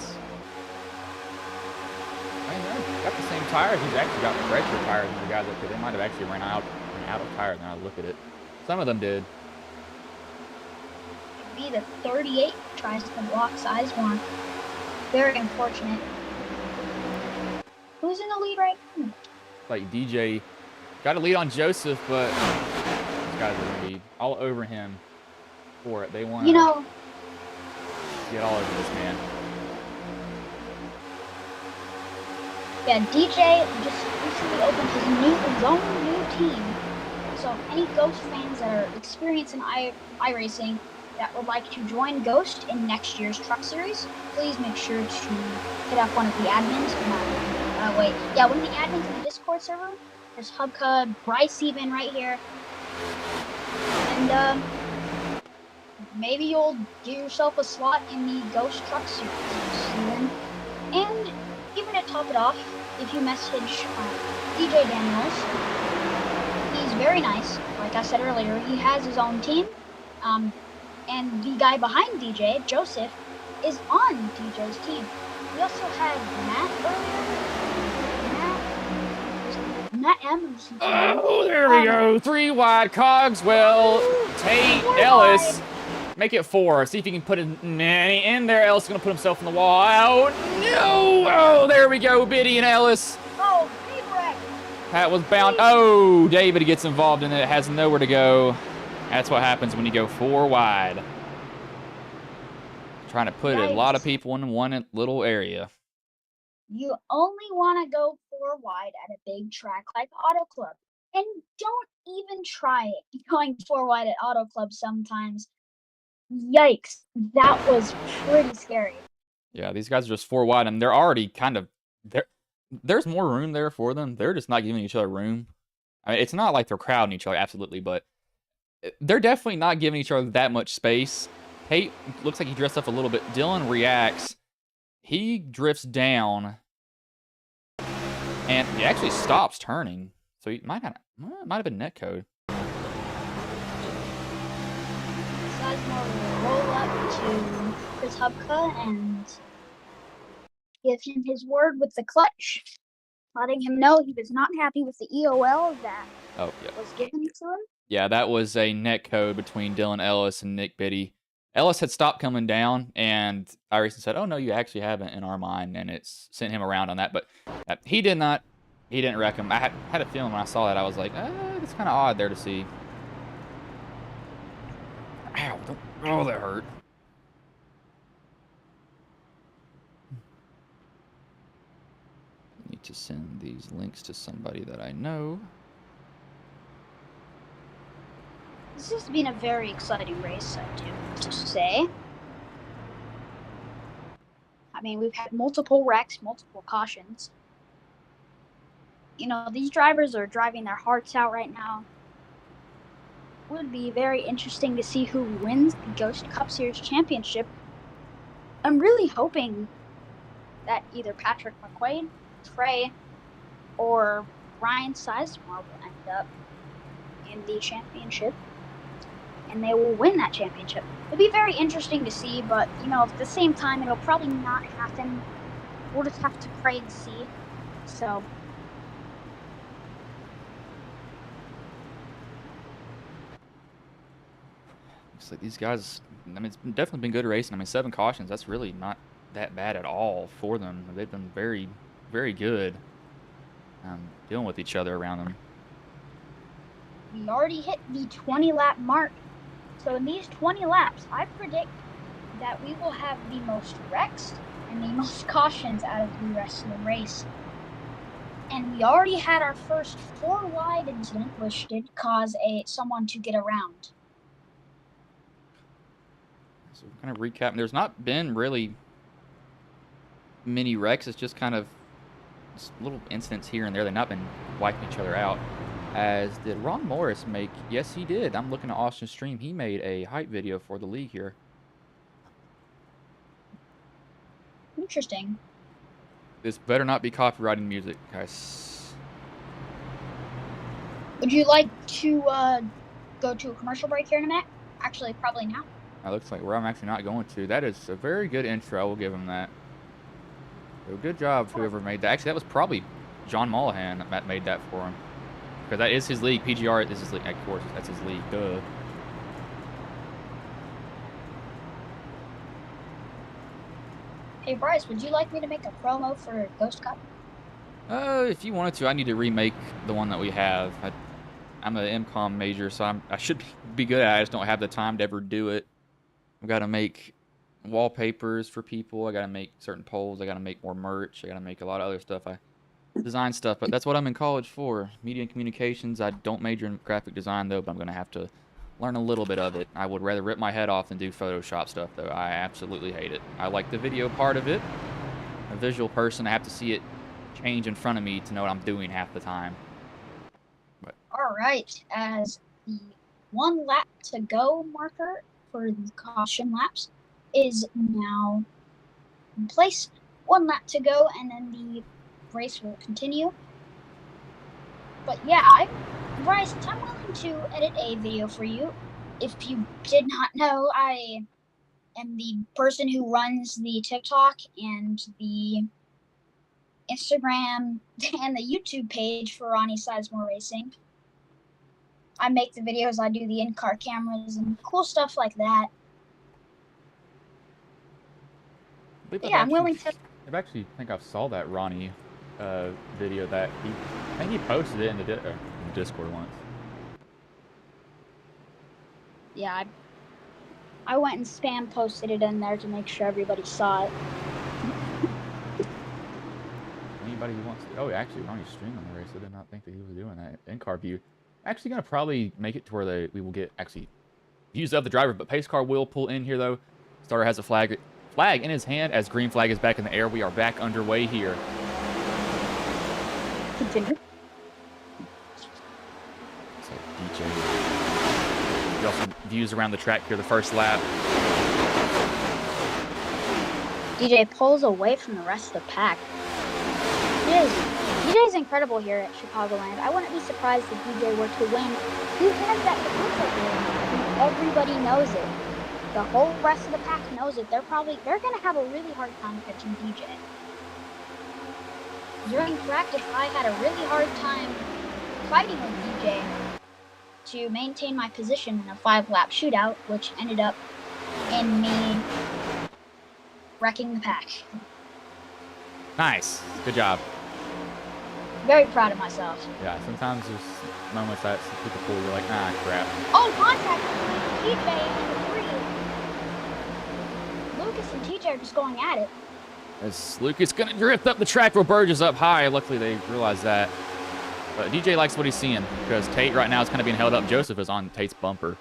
the same tires. He's actually got fresher tires than the guys up there. They might have actually ran out of tires now I look at it. Some of them did. Be the 38 tries to block Sizemore. Very unfortunate. Who's in the lead right now? Like DJ got a lead on Joseph, but these guys are going to be all over him for it. They want to get all over this man. Yeah, DJ just recently opened his own new team. So any Ghost fans that are experienced in iRacing that would like to join Ghost in next year's Truck Series, please make sure to hit up one of the admins. One of the admins in the Discord server. There's Hubcud, Bryce even right here. And maybe you'll give yourself a slot in the Ghost Truck Series this season. And even to top it off, if you message DJ Daniels, he's very nice. Like I said earlier, he has his own team. And the guy behind DJ, Joseph, is on DJ's team. We also had Matt earlier. Matt Emerson. Oh, there we go. 3 wide. Cogswell, Tate, Ellis. Make it 4. See if he can put in there. Ellis is going to put himself in the wall. Oh, no. Oh, there we go. Biddy and Ellis. Oh, big wreck. That was bound. Oh, David gets involved in it. Has nowhere to go. That's what happens when you go 4 wide. Trying to put a lot of people in one little area. You only want to go 4 wide at a big track like Auto Club. And don't even try it going 4 wide at Auto Club sometimes. Yikes. That was pretty scary. Yeah, these guys are just 4 wide, and they're already kind of... There's more room there for them. They're just not giving each other room. I mean, it's not like they're crowding each other, absolutely, but they're definitely not giving each other that much space. Tate looks like he dressed up a little bit. Dylan reacts. He drifts down, and he actually stops turning. So he might have been netcode. Sizemore will roll up to Chris Hubka and give him his word with the clutch, letting him know he was not happy with the EOL that was given to him. Yeah, that was a netcode between Dylan Ellis and Nick Biddy. Ellis had stopped coming down, and iRacing said, "Oh no, you actually haven't in our mind," and it's sent him around on that. But he did not. He didn't wreck him. I had a feeling when I saw that, I was like, it's kind of odd there to see. Ow! Oh, that hurt. Need to send these links to somebody that I know. This has been a very exciting race, I do have to say. I mean, we've had multiple wrecks, multiple cautions. You know, these drivers are driving their hearts out right now. It would be very interesting to see who wins the Ghost Cup Series Championship. I'm really hoping that either Patrick McQuaid, Trey, or Ryan Sizemore will end up in the championship, and they will win that championship. It'll be very interesting to see, but, you know, at the same time, it'll probably not happen. We'll just have to pray and see. So, looks like these guys, I mean, it's definitely been good racing. I mean, 7 cautions, that's really not that bad at all for them. They've been very, very good dealing with each other around them. we already hit the 20-lap mark. So in these 20 laps, I predict that we will have the most wrecks and the most cautions out of the rest of the race. And we already had our first 4 wide incident, which did cause someone to get around. So kind of recapping, there's not been really many wrecks. It's just kind of little incidents here and there. They've not been wiping each other out. As did Ron Morris make? Yes, he did. I'm looking at Austin's stream. He made a hype video for the league here. Interesting. This better not be copywriting music, guys. Would you like to go to a commercial break here in a minute? Actually, probably now. It looks like where I'm actually not going to. That is a very good intro. I will give him that. So good job, whoever made that. Actually, that was probably John Mollahan that made that for him. Because that is his league. PGR is his league. Of course, that's his league. Duh. Hey, Bryce, would you like me to make a promo for Ghost Cup? If you wanted to, I need to remake the one that we have. I'm an MCOM major, so I should be good at it. I just don't have the time to ever do it. I've got to make wallpapers for people. I got to make certain polls. I got to make more merch. I got to make a lot of other stuff. I design stuff, but that's what I'm in college for. Media and communications. I don't major in graphic design, though, but I'm going to have to learn a little bit of it. I would rather rip my head off than do Photoshop stuff, though. I absolutely hate it. I like the video part of it. I'm a visual person. I have to see it change in front of me to know what I'm doing half the time. But All right, as the 1 lap to go marker for the caution laps is now in place. 1 lap to go, and then the race will continue. But yeah, Bryce, I'm willing to edit a video for you if you did not know, I am the person who runs the TikTok and the Instagram and the YouTube page for Ronnie Sizemore Racing. I make the videos, I do the in-car cameras and cool stuff like that. Yeah, I'm willing to. I think I saw that Ronnie video that I think he posted it in the Discord once. Yeah, I went and spam posted it in there to make sure everybody saw it. Anybody who wants to... Oh, actually, Ronnie's streaming the race. I did not think that he was doing that. In-car view. Actually going to probably make it to where we will get, actually, views of the driver. But pace car will pull in here, though. Starter has a flag in his hand as green flag is back in the air. We are back underway here. Continue. So, DJ. We also views around the track here, the first lap. DJ pulls away from the rest of the pack. DJ's incredible here at Chicagoland. I wouldn't be surprised if DJ were to win. He has that potential here. Everybody knows it. The whole rest of the pack knows it. They're going to have a really hard time catching DJ. During practice, I had a really hard time fighting with DJ to maintain my position in a 5-lap shootout, which ended up in me wrecking the pack. Nice. Good job. Very proud of myself. Yeah, sometimes there's moments that people pull, you're like, ah, crap. Oh, contact between TJ and the 3. Lucas and TJ are just going at it. As Lucas going to drift up the track, Roberge is up high. Luckily, they realize that. But DJ likes what he's seeing because Tate right now is kind of being held up. Joseph is on Tate's bumper.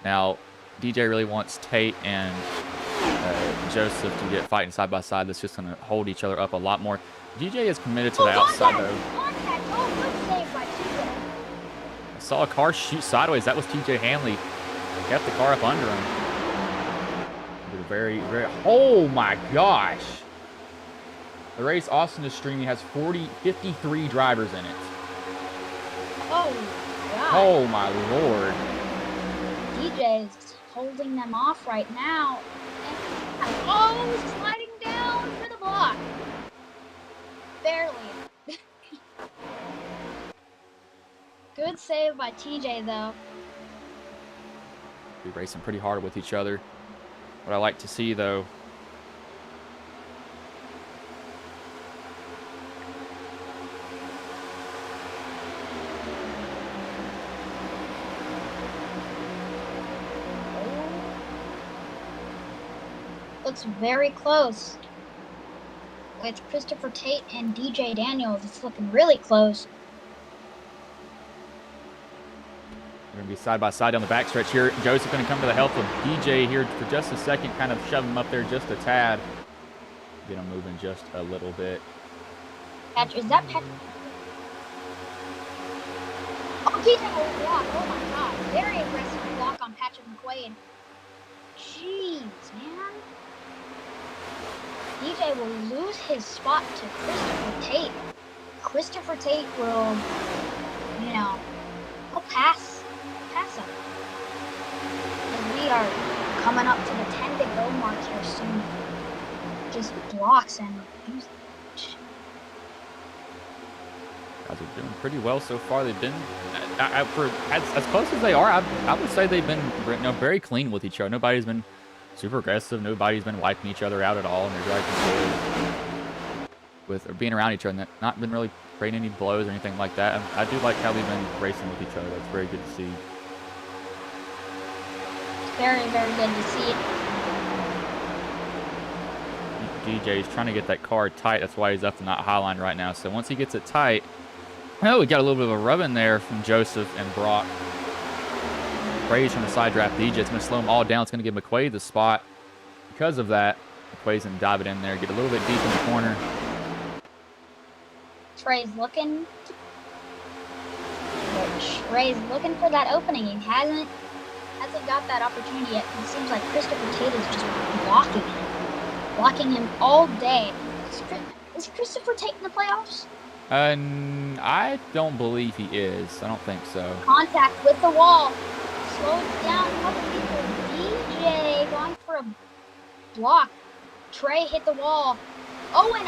Now, DJ really wants Tate and Joseph to get fighting side by side. That's just going to hold each other up a lot more. DJ is committed to the outside, though. Contact! Oh, good save by TJ. I saw a car shoot sideways. That was TJ Hanley. Kept the car up under him. Very, very... Oh, my gosh. The race Austin is streaming has 53 drivers in it. Oh, God. Oh, my Lord. DJ's holding them off right now. And, oh, sliding down for the block. Barely. Good save by TJ, though. We're racing pretty hard with each other. What I like to see, though, looks very close. With Christopher Tate and DJ Daniels, it's looking really close. we're going to be side by side down the backstretch here. Joseph going to come to the help of DJ here for just a second, kind of shove him up there just a tad. Get him moving just a little bit. Patrick, is that Patrick? Oh, DJ will block. Oh my God. Very aggressive block on Patrick McQuaid. Jeez, man. DJ will lose his spot to Christopher Tate. Christopher Tate will, you know, he'll pass him. And we are coming up to the 10 to go mark here soon. Just blocks and Guys are doing pretty well so far. They've been, for as close as they are, I would say they've been very clean with each other. Nobody's been super aggressive. Nobody's been wiping each other out at all, and they're driving with or being around each other, and not been really creating any blows or anything like that. I do like how they've been racing with each other. That's very good to see. Very, very good to see it. DJ's trying to get that car tight. That's why he's up in that high line right now. So once he gets it tight, oh, we got a little bit of a rub in there from Joseph and Brock. McQuaid's trying to side draft DJ. It's going to slow them all down. It's going to give McQuaid the spot. Because of that, McQuaid's going to dive it in there, get a little bit deep in the corner. Trey's looking for that opening. He hasn't got that opportunity yet. It seems like Christopher Tate is just blocking him all day. Is Christopher Tate in the playoffs? I don't believe he is. I don't think so. Contact with the wall. slowed down probably for DJ, going for a block. Trey hit the wall. Oh, and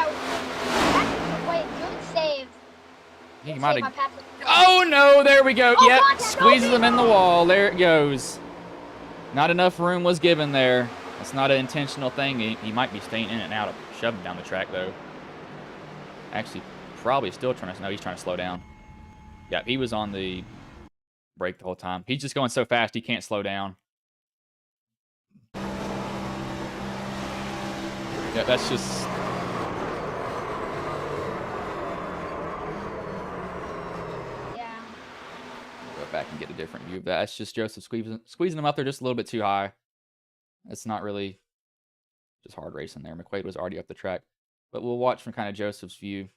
good save. He Good might save have. by Patrick. Oh no! There we go. Oh, Yep, contact, squeezes him in the no! wall. There it goes. Not enough room was given there. That's not an intentional thing. He might be staying in and out of shoving down the track though. Actually, probably still trying to. No, he's trying to slow down. Yeah, he was on the brake the whole time. He's just going so fast he can't slow down. Yeah, that's just. Yeah. Go back and get a different view of that. That's just Joseph squeezing him up there just a little bit too high. It's not really just hard racing there. McQuaid was already up the track. But we'll watch from kind of Joseph's view.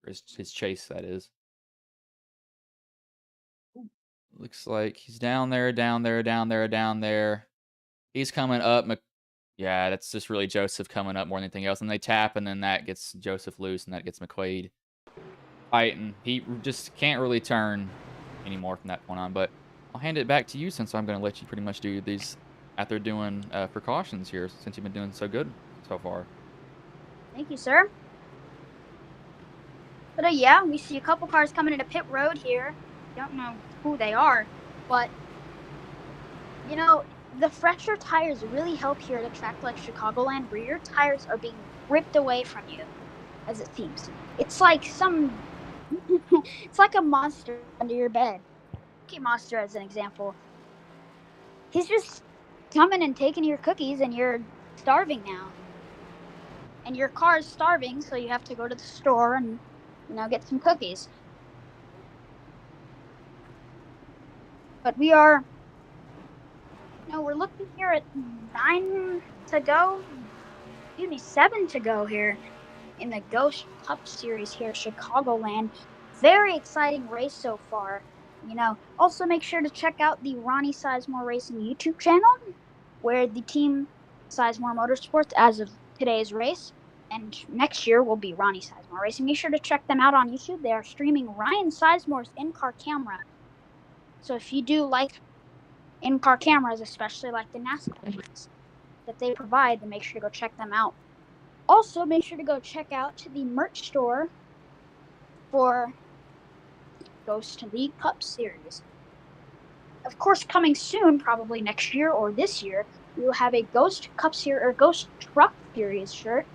Or his chase, that is. Looks like he's down there, down there, down there, down there. He's coming up. Yeah, that's just really Joseph coming up more than anything else. And they tap, and then that gets Joseph loose, and that gets McQuaid fighting. He just can't really turn anymore from that point on. But I'll hand it back to you since I'm going to let you pretty much do these after doing precautions here since you've been doing so good so far. Thank you, sir. But yeah, we see a couple cars coming into pit road here. Don't know who they are, but you know, the fresher tires really help here at a track like Chicagoland, where your tires are being ripped away from you, as it seems. It's like it's like a monster under your bed. Cookie Monster, as an example. He's just coming and taking your cookies, and you're starving now. And your car's starving, so you have to go to the store and, get some cookies. But we are, we're looking here at 7 to go here in the Ghost Cup Series here at Chicagoland. Very exciting race so far. Also make sure to check out the Ronnie Sizemore Racing YouTube channel, where the team Sizemore Motorsports, as of today's race, and next year will be Ronnie Sizemore Racing. Make sure to check them out on YouTube. They are streaming Ryan Sizemore's in-car camera. So if you do like in-car cameras, especially like the NASCAR ones that they provide, then make sure to go check them out. Also, make sure to go check out the merch store for Ghost League Cup Series. Of course, coming soon, probably next year or this year, we will have a Ghost Cup Series or Ghost Truck Series shirt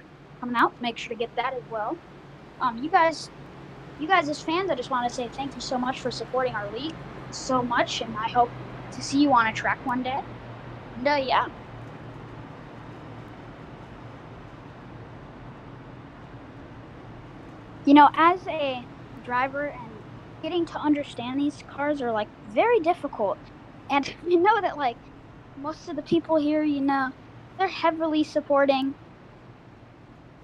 coming out. Make sure to get that as well. You guys as fans, I just want to say thank you so much for supporting our league so much, and I hope to see you on a track one day. And yeah. As a driver and getting to understand these cars are very difficult. And that most of the people here, they're heavily supporting.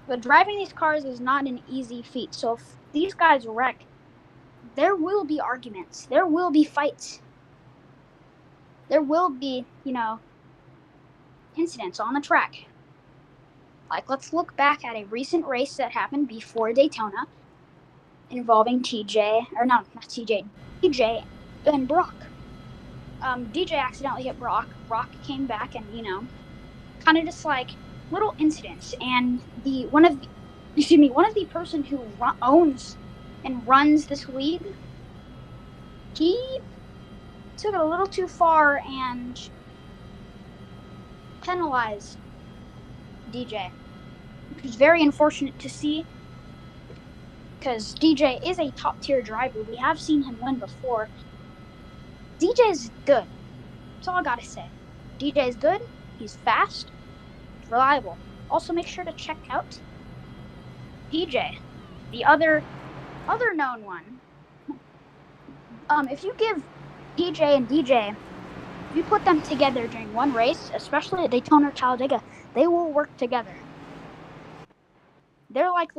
But driving these cars is not an easy feat. So if these guys wreck, there will be arguments. There will be fights. There will be, incidents on the track. Let's look back at a recent race that happened before Daytona involving DJ and Brock. DJ accidentally hit Brock. Brock came back and, kind of just little incidents. And one of the person who owns and runs this league, he took it a little too far and penalized DJ, which is very unfortunate to see, because DJ is a top-tier driver. We have seen him win before. DJ is good. That's all I gotta say. DJ is good. He's fast. He's reliable. Also, make sure to check out PJ, the other known one. If you give PJ and DJ, if you put them together during one race, especially at Daytona or Talladega, they will work together. They're like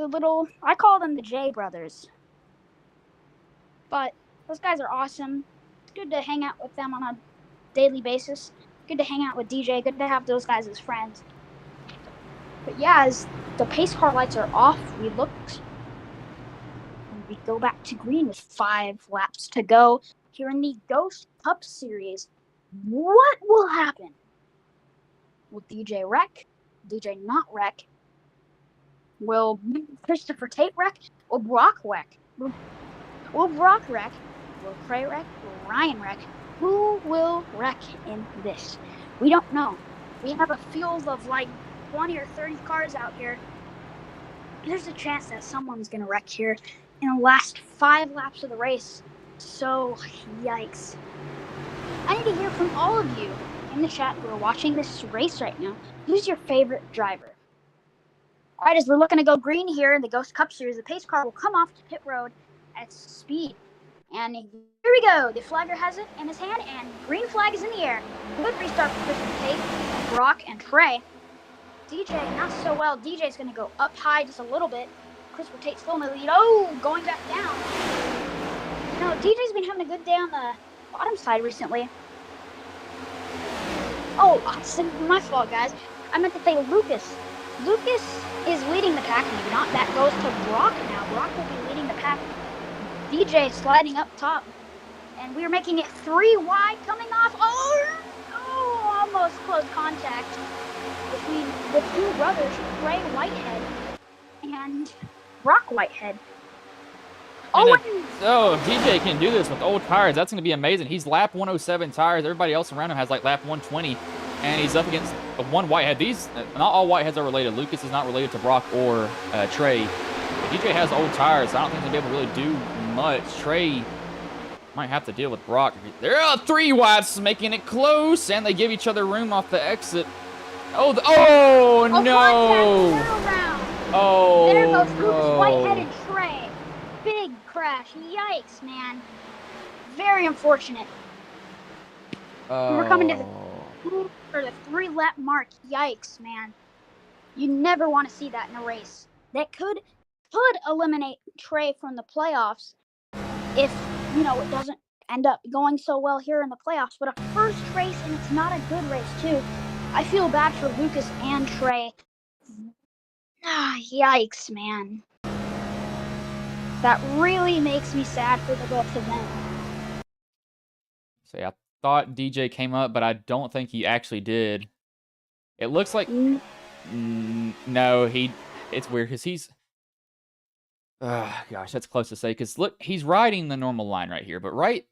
I call them the J brothers. But those guys are awesome. It's good to hang out with them on a daily basis. Good to hang out with DJ. Good to have those guys as friends. But yeah, as the pace car lights are off, we go back to green with 5 laps to go here in the Ghost Cup Series. What will happen? Will DJ wreck? DJ not wreck? Will Christopher Tate wreck? Will Brock wreck? Will Brock wreck? Will Trey wreck? Will Ryan wreck? Who will wreck in this? We don't know. We have a field of like 20 or 30 cars out here. There's a chance that someone's going to wreck here in the last 5 laps of the race. So, yikes. I need to hear from all of you in the chat who are watching this race right now. Who's your favorite driver? All right, as we're looking to go green here in the Ghost Cup Series, the pace car will come off to pit road at speed. And here we go. The flagger has it in his hand, and green flag is in the air. Good restart for Christopher Tate, Brock, and Trey. DJ, not so well. DJ's going to go up high just a little bit. Christopher Tate still in the lead. Oh, going back down. No, DJ's been having a good day on the bottom side recently. Oh, it's my fault, guys. I meant to say Lucas. Lucas is leading the pack, maybe not. That goes to Brock now. Brock will be leading the pack. DJ sliding up top. And we're making it 3 wide coming off. Oh, almost close contact between the two brothers, Trey Whitehead and Brock Whitehead. Oh, DJ can do this with old tires. That's going to be amazing. He's lap 107 tires. Everybody else around him has like lap 120. And he's up against one Whitehead. These, not all Whiteheads are related. Lucas is not related to Brock or Trey. But DJ has old tires, so I don't think he'll be able to really do much. Trey might have to deal with Brock. There are 3 wides, making it close, and they give each other room off the exit. Oh, no! Oh, there goes no. Lucas Whitehead and Trey. Big crash. Yikes, man. Very unfortunate. We're coming to the 3-lap mark. Yikes, man. You never want to see that in a race. That could eliminate Trey from the playoffs if, it doesn't end up going so well here in the playoffs. But a first race, and it's not a good race, too. I feel bad for Lucas and Trey. Yikes, man. That really makes me sad for the both of them. So I thought DJ came up, but I don't think he actually did. It looks like... no, it's weird, because he's... gosh, that's close to say, because look, he's riding the normal line right here, but right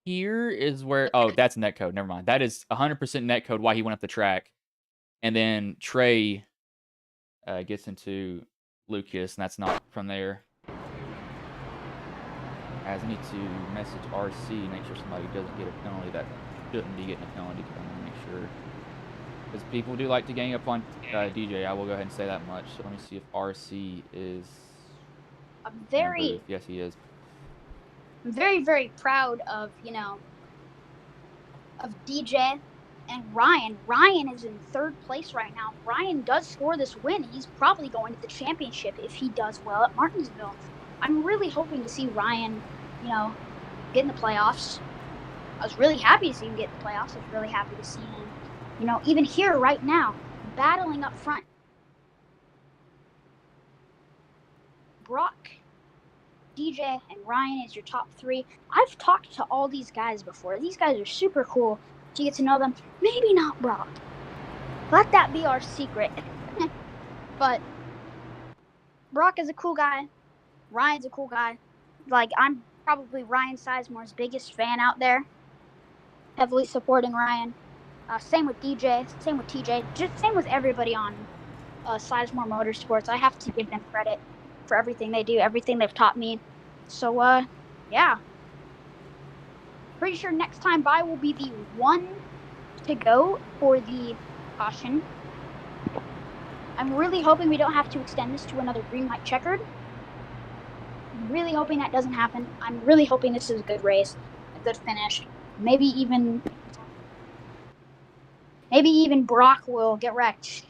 here is where... Oh, that's netcode. Never mind. That is 100% netcode why he went up the track. And then Trey gets into Lucas, and that's not from there. As I need to message RC, make sure somebody doesn't get a penalty that shouldn't be getting a penalty, because I want to make sure. Because people do like to gang up on DJ, I will go ahead and say that much. So let me see if RC is... Yes, he is. I'm very, very proud of, of DJ and Ryan. Ryan is in 3rd place right now. Ryan does score this win. He's probably going to the championship if he does well at Martinsville. I'm really hoping to see Ryan, get in the playoffs. I was really happy to see him get in the playoffs. I was really happy to see him, even here right now, battling up front. Brock, DJ, and Ryan is your top 3. I've talked to all these guys before. These guys are super cool to get to know them. Maybe not Brock. Let that be our secret. But Brock is a cool guy. Ryan's a cool guy. Like, I'm probably Ryan Sizemore's biggest fan out there. Heavily supporting Ryan. Same with DJ. Same with TJ. Just same with everybody on Sizemore Motorsports. I have to give them credit for everything they do, everything they've taught me. So, yeah. Pretty sure next time by will be the 1 to go for the caution. I'm really hoping we don't have to extend this to another green light checkered. I'm really hoping that doesn't happen. I'm really hoping this is a good race, a good finish. Maybe even Brock will get wrecked.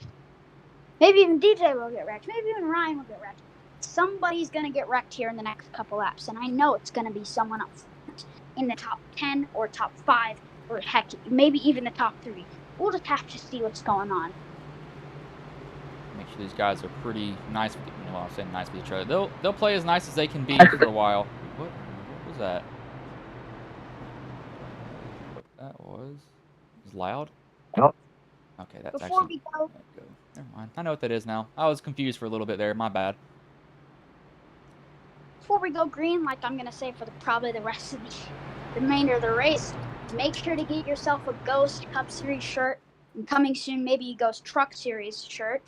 Maybe even DJ will get wrecked. Maybe even Ryan will get wrecked. Somebody's going to get wrecked here in the next couple laps, and I know it's going to be someone else in the top 10 or top 5, or heck, maybe even the top 3. We'll just have to see what's going on. Make sure these guys are pretty nice with I'm saying nice with each other. They'll play as nice as they can be for a while. What was that? That was It's loud? Yep. Okay, that's Before actually... we go, Never mind. I know what that is now. I was confused for a little bit there. My bad. green, like I'm gonna say for probably the rest of the remainder of the race, make sure to get yourself a Ghost Cup Series shirt. And coming soon, maybe a Ghost Truck Series shirt.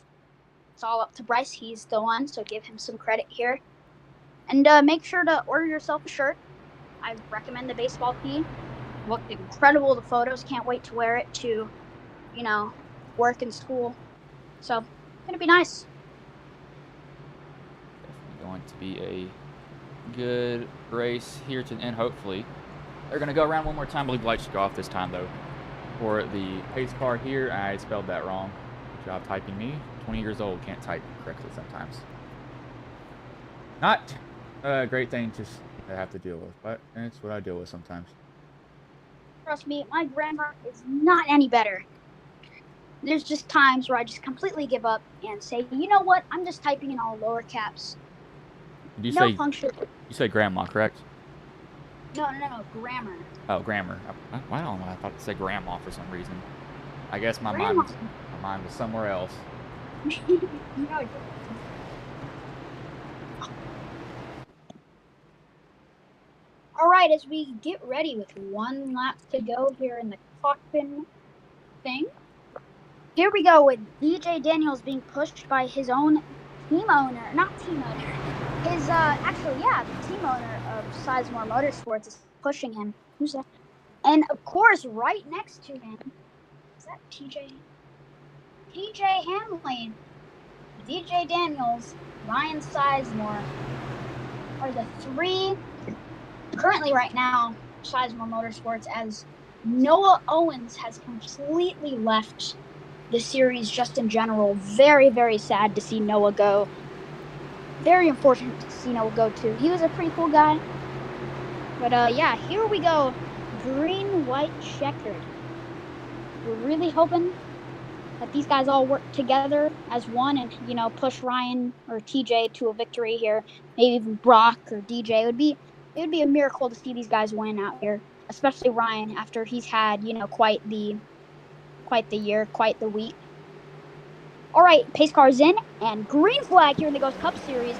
It's all up to Bryce. He's the one, so give him some credit here. And make sure to order yourself a shirt. I recommend the baseball tee. Looked incredible, the photos. Can't wait to wear it to, work and school. So, it's going to be nice. Definitely going to be a good race here to the end, hopefully. They're going to go around one more time. I believe lights should go off this time, though. For the pace car here, I spelled that wrong. Good job typing me. 20 years old, can't type correctly sometimes. Not a great thing to have to deal with, but it's what I deal with sometimes. Trust me, my grammar is not any better. There's just times where I just completely give up and say, you know what, I'm just typing in all lower caps. Did you No say function. You say grandma, correct? No, grammar. Oh, grammar. I don't know. I thought it said grandma for some reason. I guess my mind was somewhere else. All right, as we get ready with one lap to go here in the cockpit thing. Here we go with DJ Daniels being pushed by his own team owner, not team owner. His the team owner of Sizemore Motorsports is pushing him. Who's that? And of course, right next to him, is that TJ? TJ Hamlin, DJ Daniels, Ryan Sizemore are the three currently right now Sizemore Motorsports, as Noah Owens has completely left the series just in general. Very, very sad to see Noah go. Very unfortunate to see Noah go too. He was a pretty cool guy. But yeah, here we go. Green, white, checkered. We're really hoping that these guys all work together as one and, push Ryan or TJ to a victory here. Maybe even Brock or DJ. It would be a miracle to see these guys win out here, especially Ryan after he's had, quite the year, quite the week. All right, pace car's in, and green flag here in the Ghost Cup Series.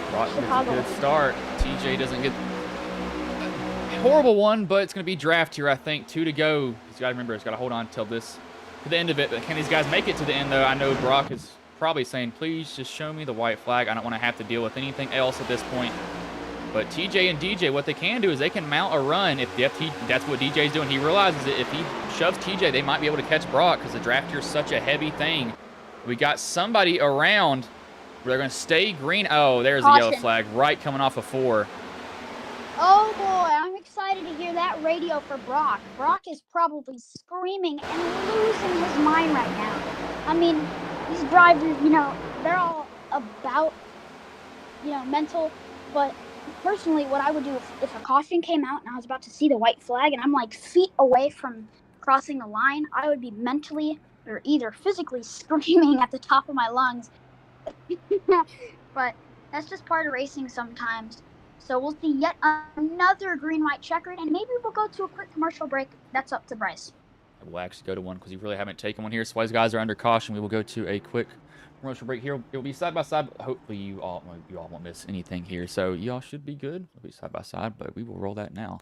Brock gets a good start. TJ doesn't get a horrible one, but it's going to be draft here, I think. 2 to go. He's got to remember, he's got to hold on to the end of it. But can these guys make it to the end, though? I know Brock is probably saying, please just show me the white flag. I don't want to have to deal with anything else at this point. But TJ and DJ, what they can do is they can mount a run. If that's what DJ's doing. He realizes that if he shoves TJ, they might be able to catch Brock because the draft here is such a heavy thing. We got somebody around where they're going to stay green. Oh, there's the yellow flag right coming off of 4. Oh, boy, I'm excited to hear that radio for Brock. Brock is probably screaming and losing his mind right now. I mean, these drivers, they're all about, mental, but personally, what I would do if a caution came out and I was about to see the white flag and I'm like feet away from crossing the line, I would be mentally or either physically screaming at the top of my lungs. But that's just part of racing sometimes. So we'll see yet another green-white checkered, and maybe we'll go to a quick commercial break. That's up to Bryce. We'll actually go to one because you really haven't taken one here. So while these guys are under caution, we will go to a quick commercial break here. It will be side by side. Hopefully you all won't miss anything here. So y'all should be good. It'll be side by side, but we will roll that now.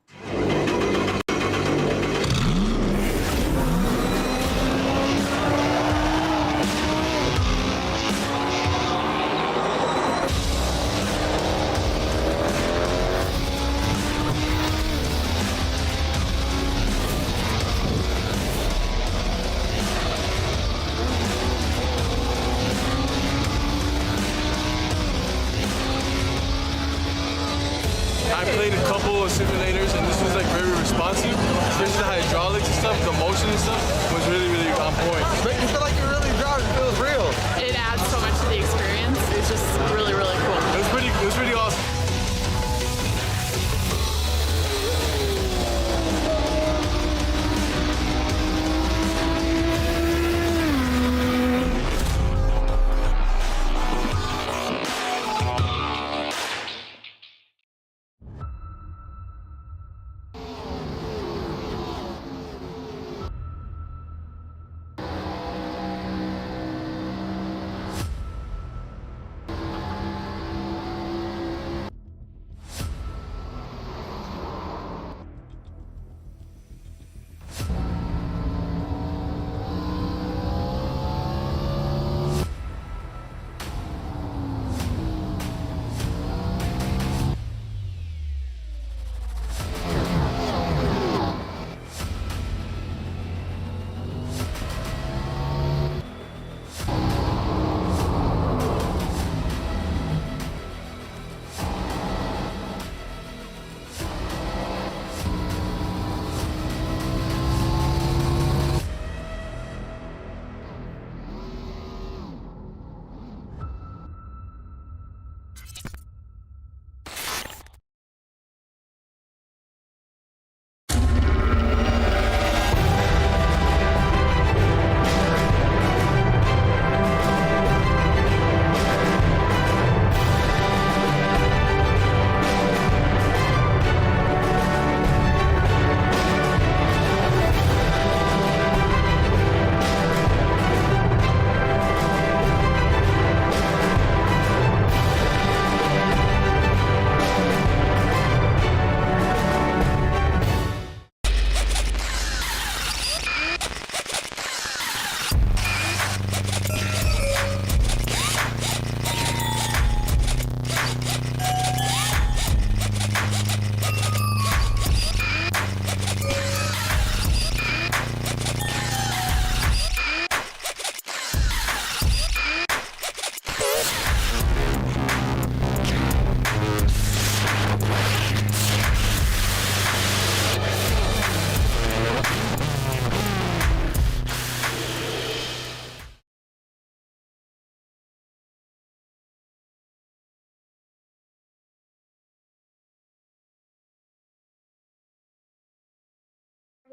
I played a couple of simulators and this was like very responsive, especially the hydraulics and stuff, the motion and stuff was really, really on point. Make you feel like you're really driving, it feels real. It adds so much to the experience. It's just really, really cool. It was pretty awesome.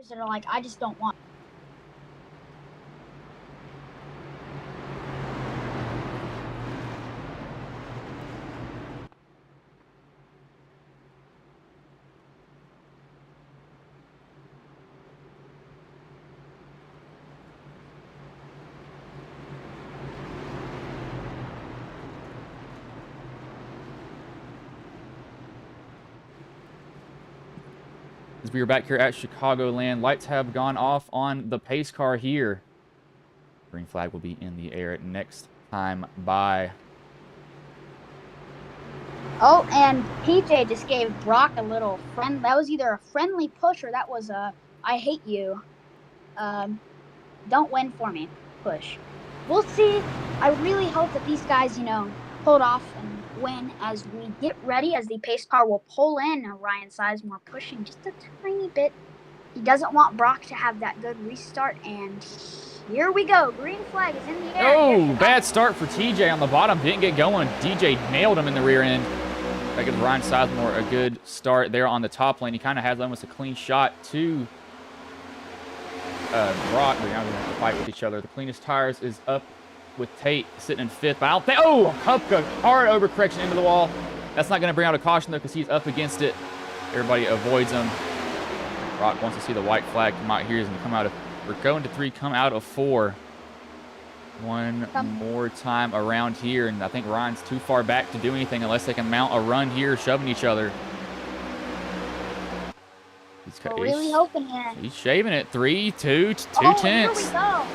that are like, I just don't want. As we are back here at Chicagoland, lights have gone off on the pace car here. Green flag will be in the air next time by. Oh, and PJ just gave Brock a little friend. That was either a friendly push or that was a "I hate you." Don't win for me push. We'll see. I really hope that these guys, pull it off and win as we get ready, as the pace car will pull in. Ryan Sizemore pushing just a tiny bit. He doesn't want Brock to have that good restart, and here we go. Green flag is in the air. Oh, bad start for TJ on the bottom. Didn't get going. DJ nailed him in the rear end. That gives Ryan Sizemore a good start there on the top lane. He kind of has almost a clean shot to Brock. But now they're going to have to fight with each other. The cleanest tires is up with Tate sitting in fifth. But I don't think. Oh, Hupka, hard overcorrection into the wall. That's not going to bring out a caution, though, because he's up against it. Everybody avoids him. Brock wants to see the white flag come out here. He's going to come out of. We're going to 3, come out of 4. One more time around here, and I think Ryan's too far back to do anything unless they can mount a run here, shoving each other. We're really hoping here. He's shaving it. 3, 2, 2 tenths. Here we go.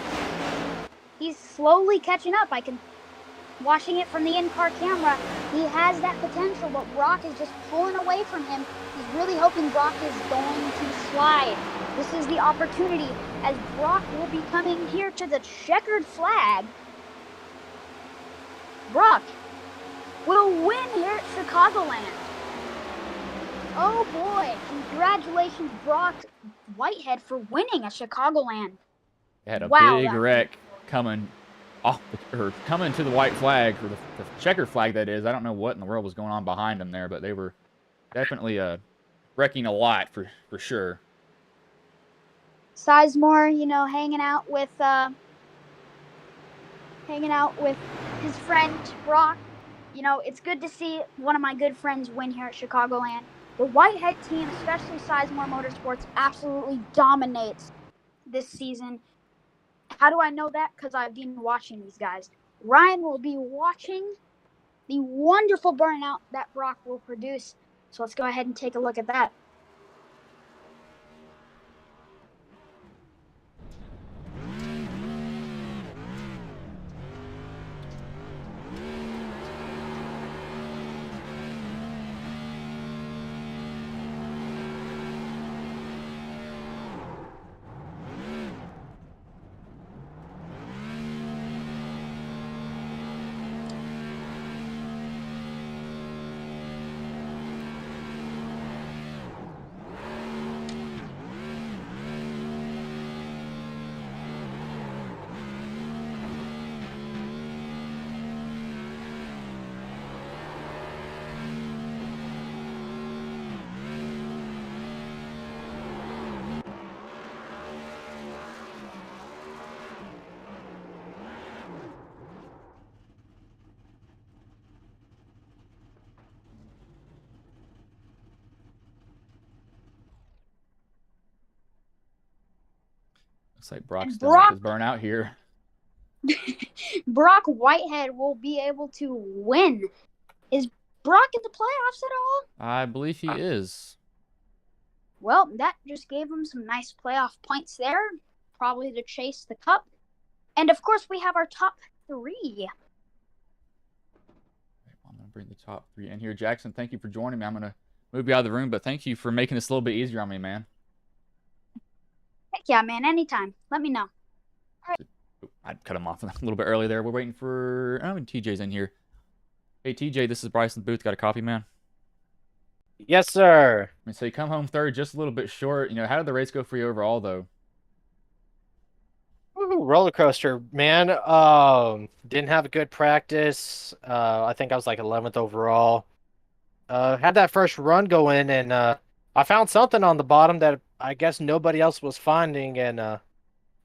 He's slowly catching up. Watching it from the in-car camera, he has that potential, but Brock is just pulling away from him. He's really hoping Brock is going to slide. This is the opportunity, as Brock will be coming here to the checkered flag. Brock will win here at Chicagoland. Oh boy, congratulations, Brock Whitehead, for winning at Chicagoland. They had a big wreck coming off, or coming to the white flag, or the checkered flag, that is. I don't know what in the world was going on behind them there, but they were definitely wrecking a lot for sure. Sizemore, hanging out with his friend Brock. It's good to see one of my good friends win here at Chicagoland. The Whitehead team, especially Sizemore Motorsports, absolutely dominates this season. How do I know that? Because I've been watching these guys. Ryan will be watching the wonderful burnout that Brock will produce. So let's go ahead and take a look at that. Looks like Brock's done with his burnout here. Brock Whitehead will be able to win. Is Brock in the playoffs at all? I believe he is. Well, that just gave him some nice playoff points there, probably to chase the cup. And of course, we have our top 3. I'm going to bring the top 3 in here. Jackson, thank you for joining me. I'm going to move you out of the room, but thank you for making this a little bit easier on me, man. Heck yeah, man. Anytime. Let me know. All right. I'd cut him off a little bit early there. We're waiting for... Oh, TJ's in here. Hey, TJ, this is Bryson Booth. Got a copy, man? Yes, sir. So you come home third, just a little bit short. How did the race go for you overall, though? Ooh, roller coaster, man. Didn't have a good practice. I think I was like 11th overall. Had that first run go in, and I found something on the bottom that I guess nobody else was finding, and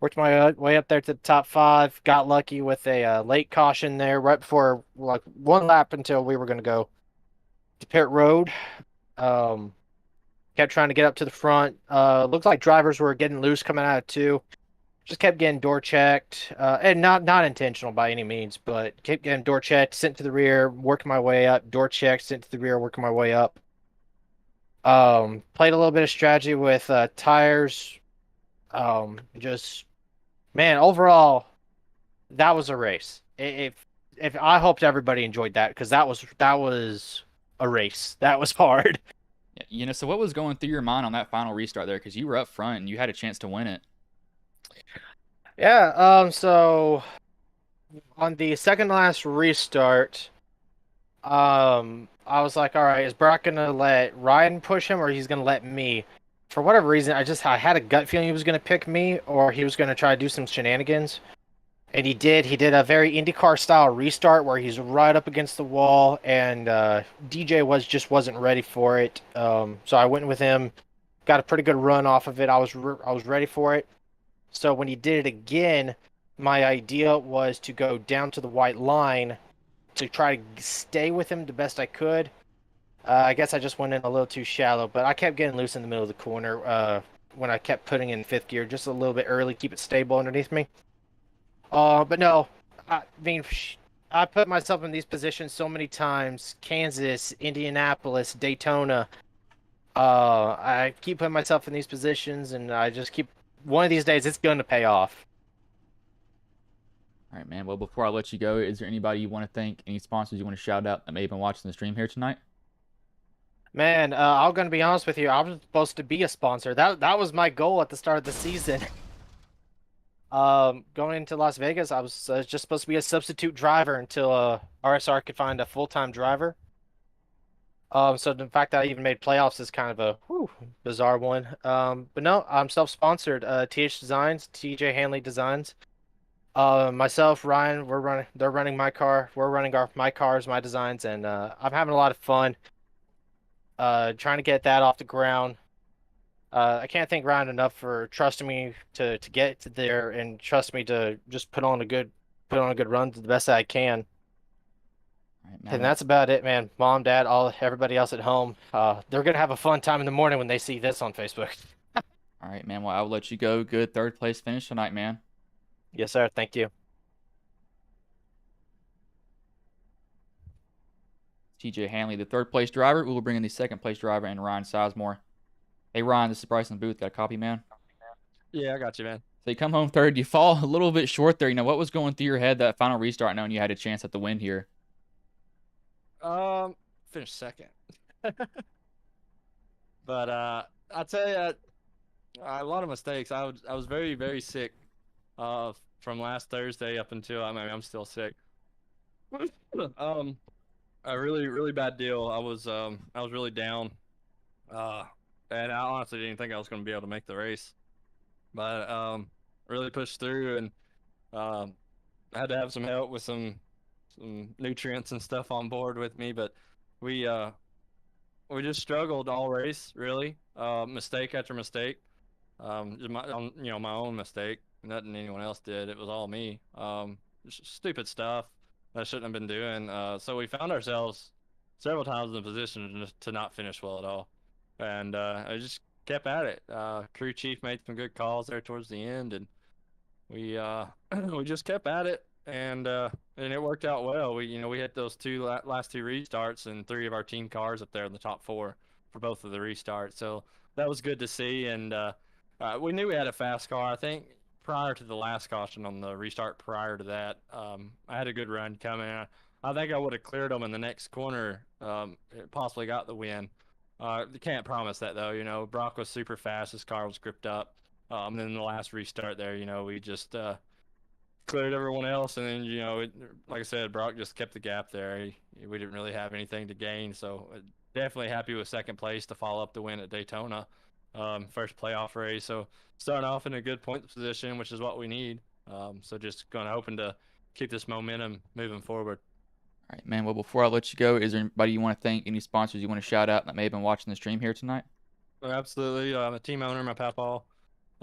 worked my way up there to the top 5. Got lucky with a late caution there right before, like, one lap until we were going to go to pit road. Kept trying to get up to the front. Looked like drivers were getting loose coming out of 2. Just kept getting door checked, and not intentional by any means, but kept getting door checked, sent to the rear, working my way up, door checked, sent to the rear, working my way up. Played a little bit of strategy with tires. Just man, overall, that was a race. If I hoped everybody enjoyed that, because that was a race. That was hard. Yeah, you know, so what was going through your mind on that final restart there? Because you were up front and you had a chance to win it. Yeah. So on the second last restart, I was like, all right, is Brock gonna let Ryan push him, or he's gonna let me? For whatever reason, I had a gut feeling he was gonna pick me, or he was gonna try to do some shenanigans. And he did. He did a very IndyCar style restart where he's right up against the wall, and DJ wasn't ready for it. So I went with him, got a pretty good run off of it. I was ready for it. So when he did it again, my idea was to go down to the white line to try to stay with him the best I could. I guess I just went in a little too shallow, but I kept getting loose in the middle of the corner when I kept putting in 5th gear just a little bit early, keep it stable underneath me. But no, I mean, I put myself in these positions so many times. Kansas, Indianapolis, Daytona. I keep putting myself in these positions, and I just keep. One of these days, it's going to pay off. All right, man. Well, before I let you go, is there anybody you want to thank, any sponsors you want to shout out that may have been watching the stream here tonight? Man, I'm going to be honest with you. I was supposed to be a sponsor. That was my goal at the start of the season. Going into Las Vegas, I was just supposed to be a substitute driver until RSR could find a full-time driver. So the fact that I even made playoffs is kind of a bizarre one. But no, I'm self-sponsored. TH Designs, TJ Hanley Designs. Myself, Ryan, they're running my car. We're running my cars, my designs, and I'm having a lot of fun. Trying to get that off the ground. I can't thank Ryan enough for trusting me to get to there and trust me to just put on a good run to the best that I can. Right, man. And that's about it, man. Mom, Dad, everybody else at home, they're gonna have a fun time in the morning when they see this on Facebook. All right, man. Well, I'll let you go. Good 3rd place finish tonight, man. Yes, sir. Thank you. TJ Hanley, the 3rd place driver. We will bring in the 2nd place driver and Ryan Sizemore. Hey, Ryan, this is Bryson Booth. Got a copy, man? Yeah, I got you, man. So you come home 3rd. You fall a little bit short there. You know, what was going through your head that final restart knowing you had a chance at the win here? Finished 2nd. But I'll tell you, a lot of mistakes. I was very, very sick from last Thursday up until, I mean, I'm still sick. A really, really bad deal. I was really down. And I honestly didn't think I was going to be able to make the race, but really pushed through, and I had to have some help with some nutrients and stuff on board with me. But we just struggled all race, really, mistake after mistake, just my own mistake. Nothing anyone else did. It was all me. Just stupid stuff that I shouldn't have been doing. So we found ourselves several times in the position to not finish well at all. And I just kept at it. Crew chief made some good calls there towards the end, and we we just kept at it, and it worked out well. We hit those last 2 restarts and 3 of our team cars up there in the top 4 for both of the restarts. So that was good to see, and we knew we had a fast car. I think prior to the last caution on the restart, prior to that, I had a good run coming. I think I would have cleared them in the next corner, possibly got the win. Can't promise that though. Brock was super fast. His car was gripped up. And then the last restart there, we just cleared everyone else, and then like I said, Brock just kept the gap there. We didn't really have anything to gain, so definitely happy with 2nd place to follow up the win at Daytona, first playoff race. So starting off in a good point position, which is what we need. So just hoping to keep this momentum moving forward. All right, man. Well, before I let you go, is there anybody you want to thank, any sponsors you want to shout out that may have been watching the stream here tonight? Absolutely. I'm a team owner, my papa,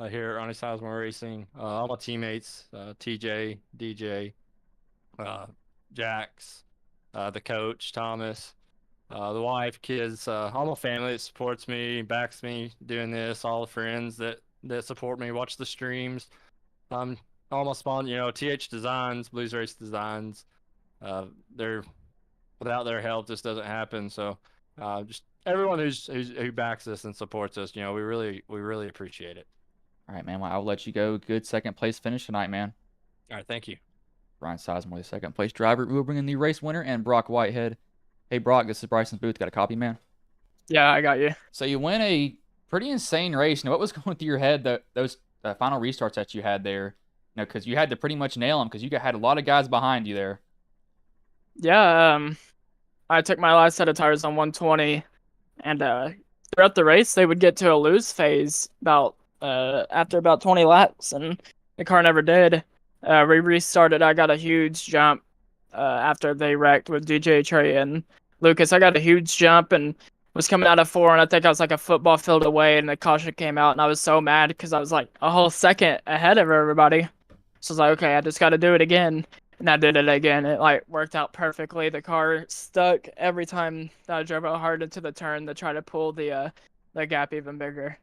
here at Ronnie Sizemore Racing. All my teammates, TJ, DJ, Jax, the coach, Thomas, the wife, kids, all my family that supports me, backs me doing this, all the friends that support me, watch the streams. All my TH Designs, Blues Race Designs. They're without their help, this doesn't happen. So, just everyone who backs us and supports us, we really appreciate it. All right, man. Well, I'll let you go. Good second place finish tonight, man. All right, thank you. Ryan Sizemore, the second place driver. We will bring in the race winner and Brock Whitehead. Hey, Brock, this is Bryson's booth. Got a copy, man? Yeah, I got you. So you win a pretty insane race. Now, what was going through your head, those final restarts that you had there? Because you had to pretty much nail them because you had a lot of guys behind you there. Yeah, I took my last set of tires on 120, and throughout the race, they would get to a lose phase after about 20 laps, and the car never did. We restarted. I got a huge jump after they wrecked with DJ, Trey, and Lucas. I got a huge jump and was coming out of 4, and I think I was like a football field away, and the caution came out, and I was so mad because I was like a whole second ahead of everybody. So I was like, okay, I just got to do it again. And I did it again. It worked out perfectly. The car stuck every time that I drove out hard into the turn to try to pull the gap even bigger.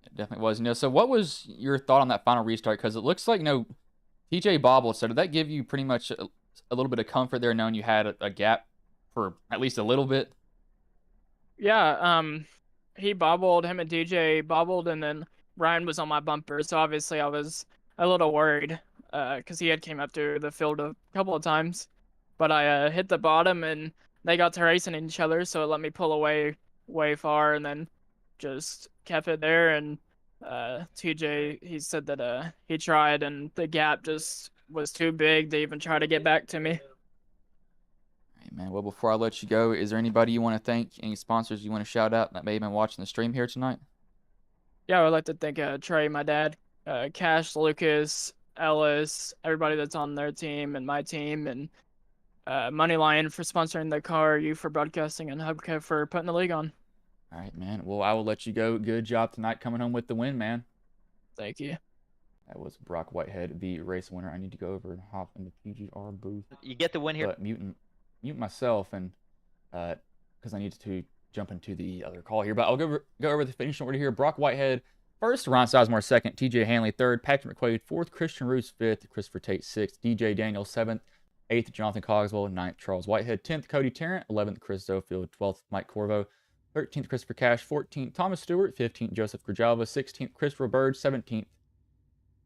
It definitely was. So what was your thought on that final restart? Because it looks like, TJ bobbled. So did that give you pretty much a little bit of comfort there, knowing you had a gap for at least a little bit? Yeah, he bobbled, him and DJ bobbled, and then Ryan was on my bumper. So obviously I was a little worried because he had came up to the field a couple of times. But I hit the bottom, and they got to racing each other, so it let me pull away way far, and then just kept it there. And TJ, he said that he tried, and the gap just was too big to even try to get back to me. All right, man. Well, before I let you go, is there anybody you want to thank, any sponsors you want to shout out that may have been watching the stream here tonight? Yeah, I would like to thank Trey, my dad, Cash, Lucas, Ellis, everybody that's on their team and my team, and Moneyline for sponsoring the car, you for broadcasting, and Hubco for putting the league on. All right, man. Well, I will let you go. Good job tonight coming home with the win, man. Thank you. That was Brock Whitehead, the race winner. I need to go over and hop in the PGR booth. You get the win here. But mute myself, and because I need to jump into the other call here. But I'll go over the finishing order here. Brock Whitehead first, Ron Sizemore second, TJ Hanley third, Patrick McQuaid fourth, Christian Roos fifth, Christopher Tate sixth, DJ Daniel seventh, 8th, Jonathan Cogswell, 9th, Charles Whitehead, 10th, Cody Tarrant, 11th, Chris Zofield, 12th, Mike Corvo, 13th, Christopher Cash, 14th, Thomas Stewart, 15th, Joseph Grijalva, 16th, Christopher Bird, 17th,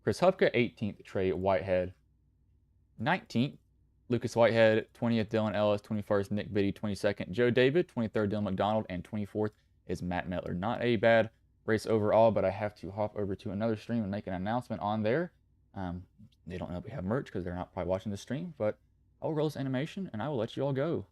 Chris Hupka, 18th, Trey Whitehead, 19th, Lucas Whitehead, 20th, Dylan Ellis, 21st, Nick Biddy, 22nd, Joe David, 23rd, Dylan McDonald, and 24th is Matt Mettler. Not a bad race overall, but I have to hop over to another stream and make an announcement on there. They don't know if we have merch because they're not probably watching the stream, but I'll roll this animation and I will let you all go.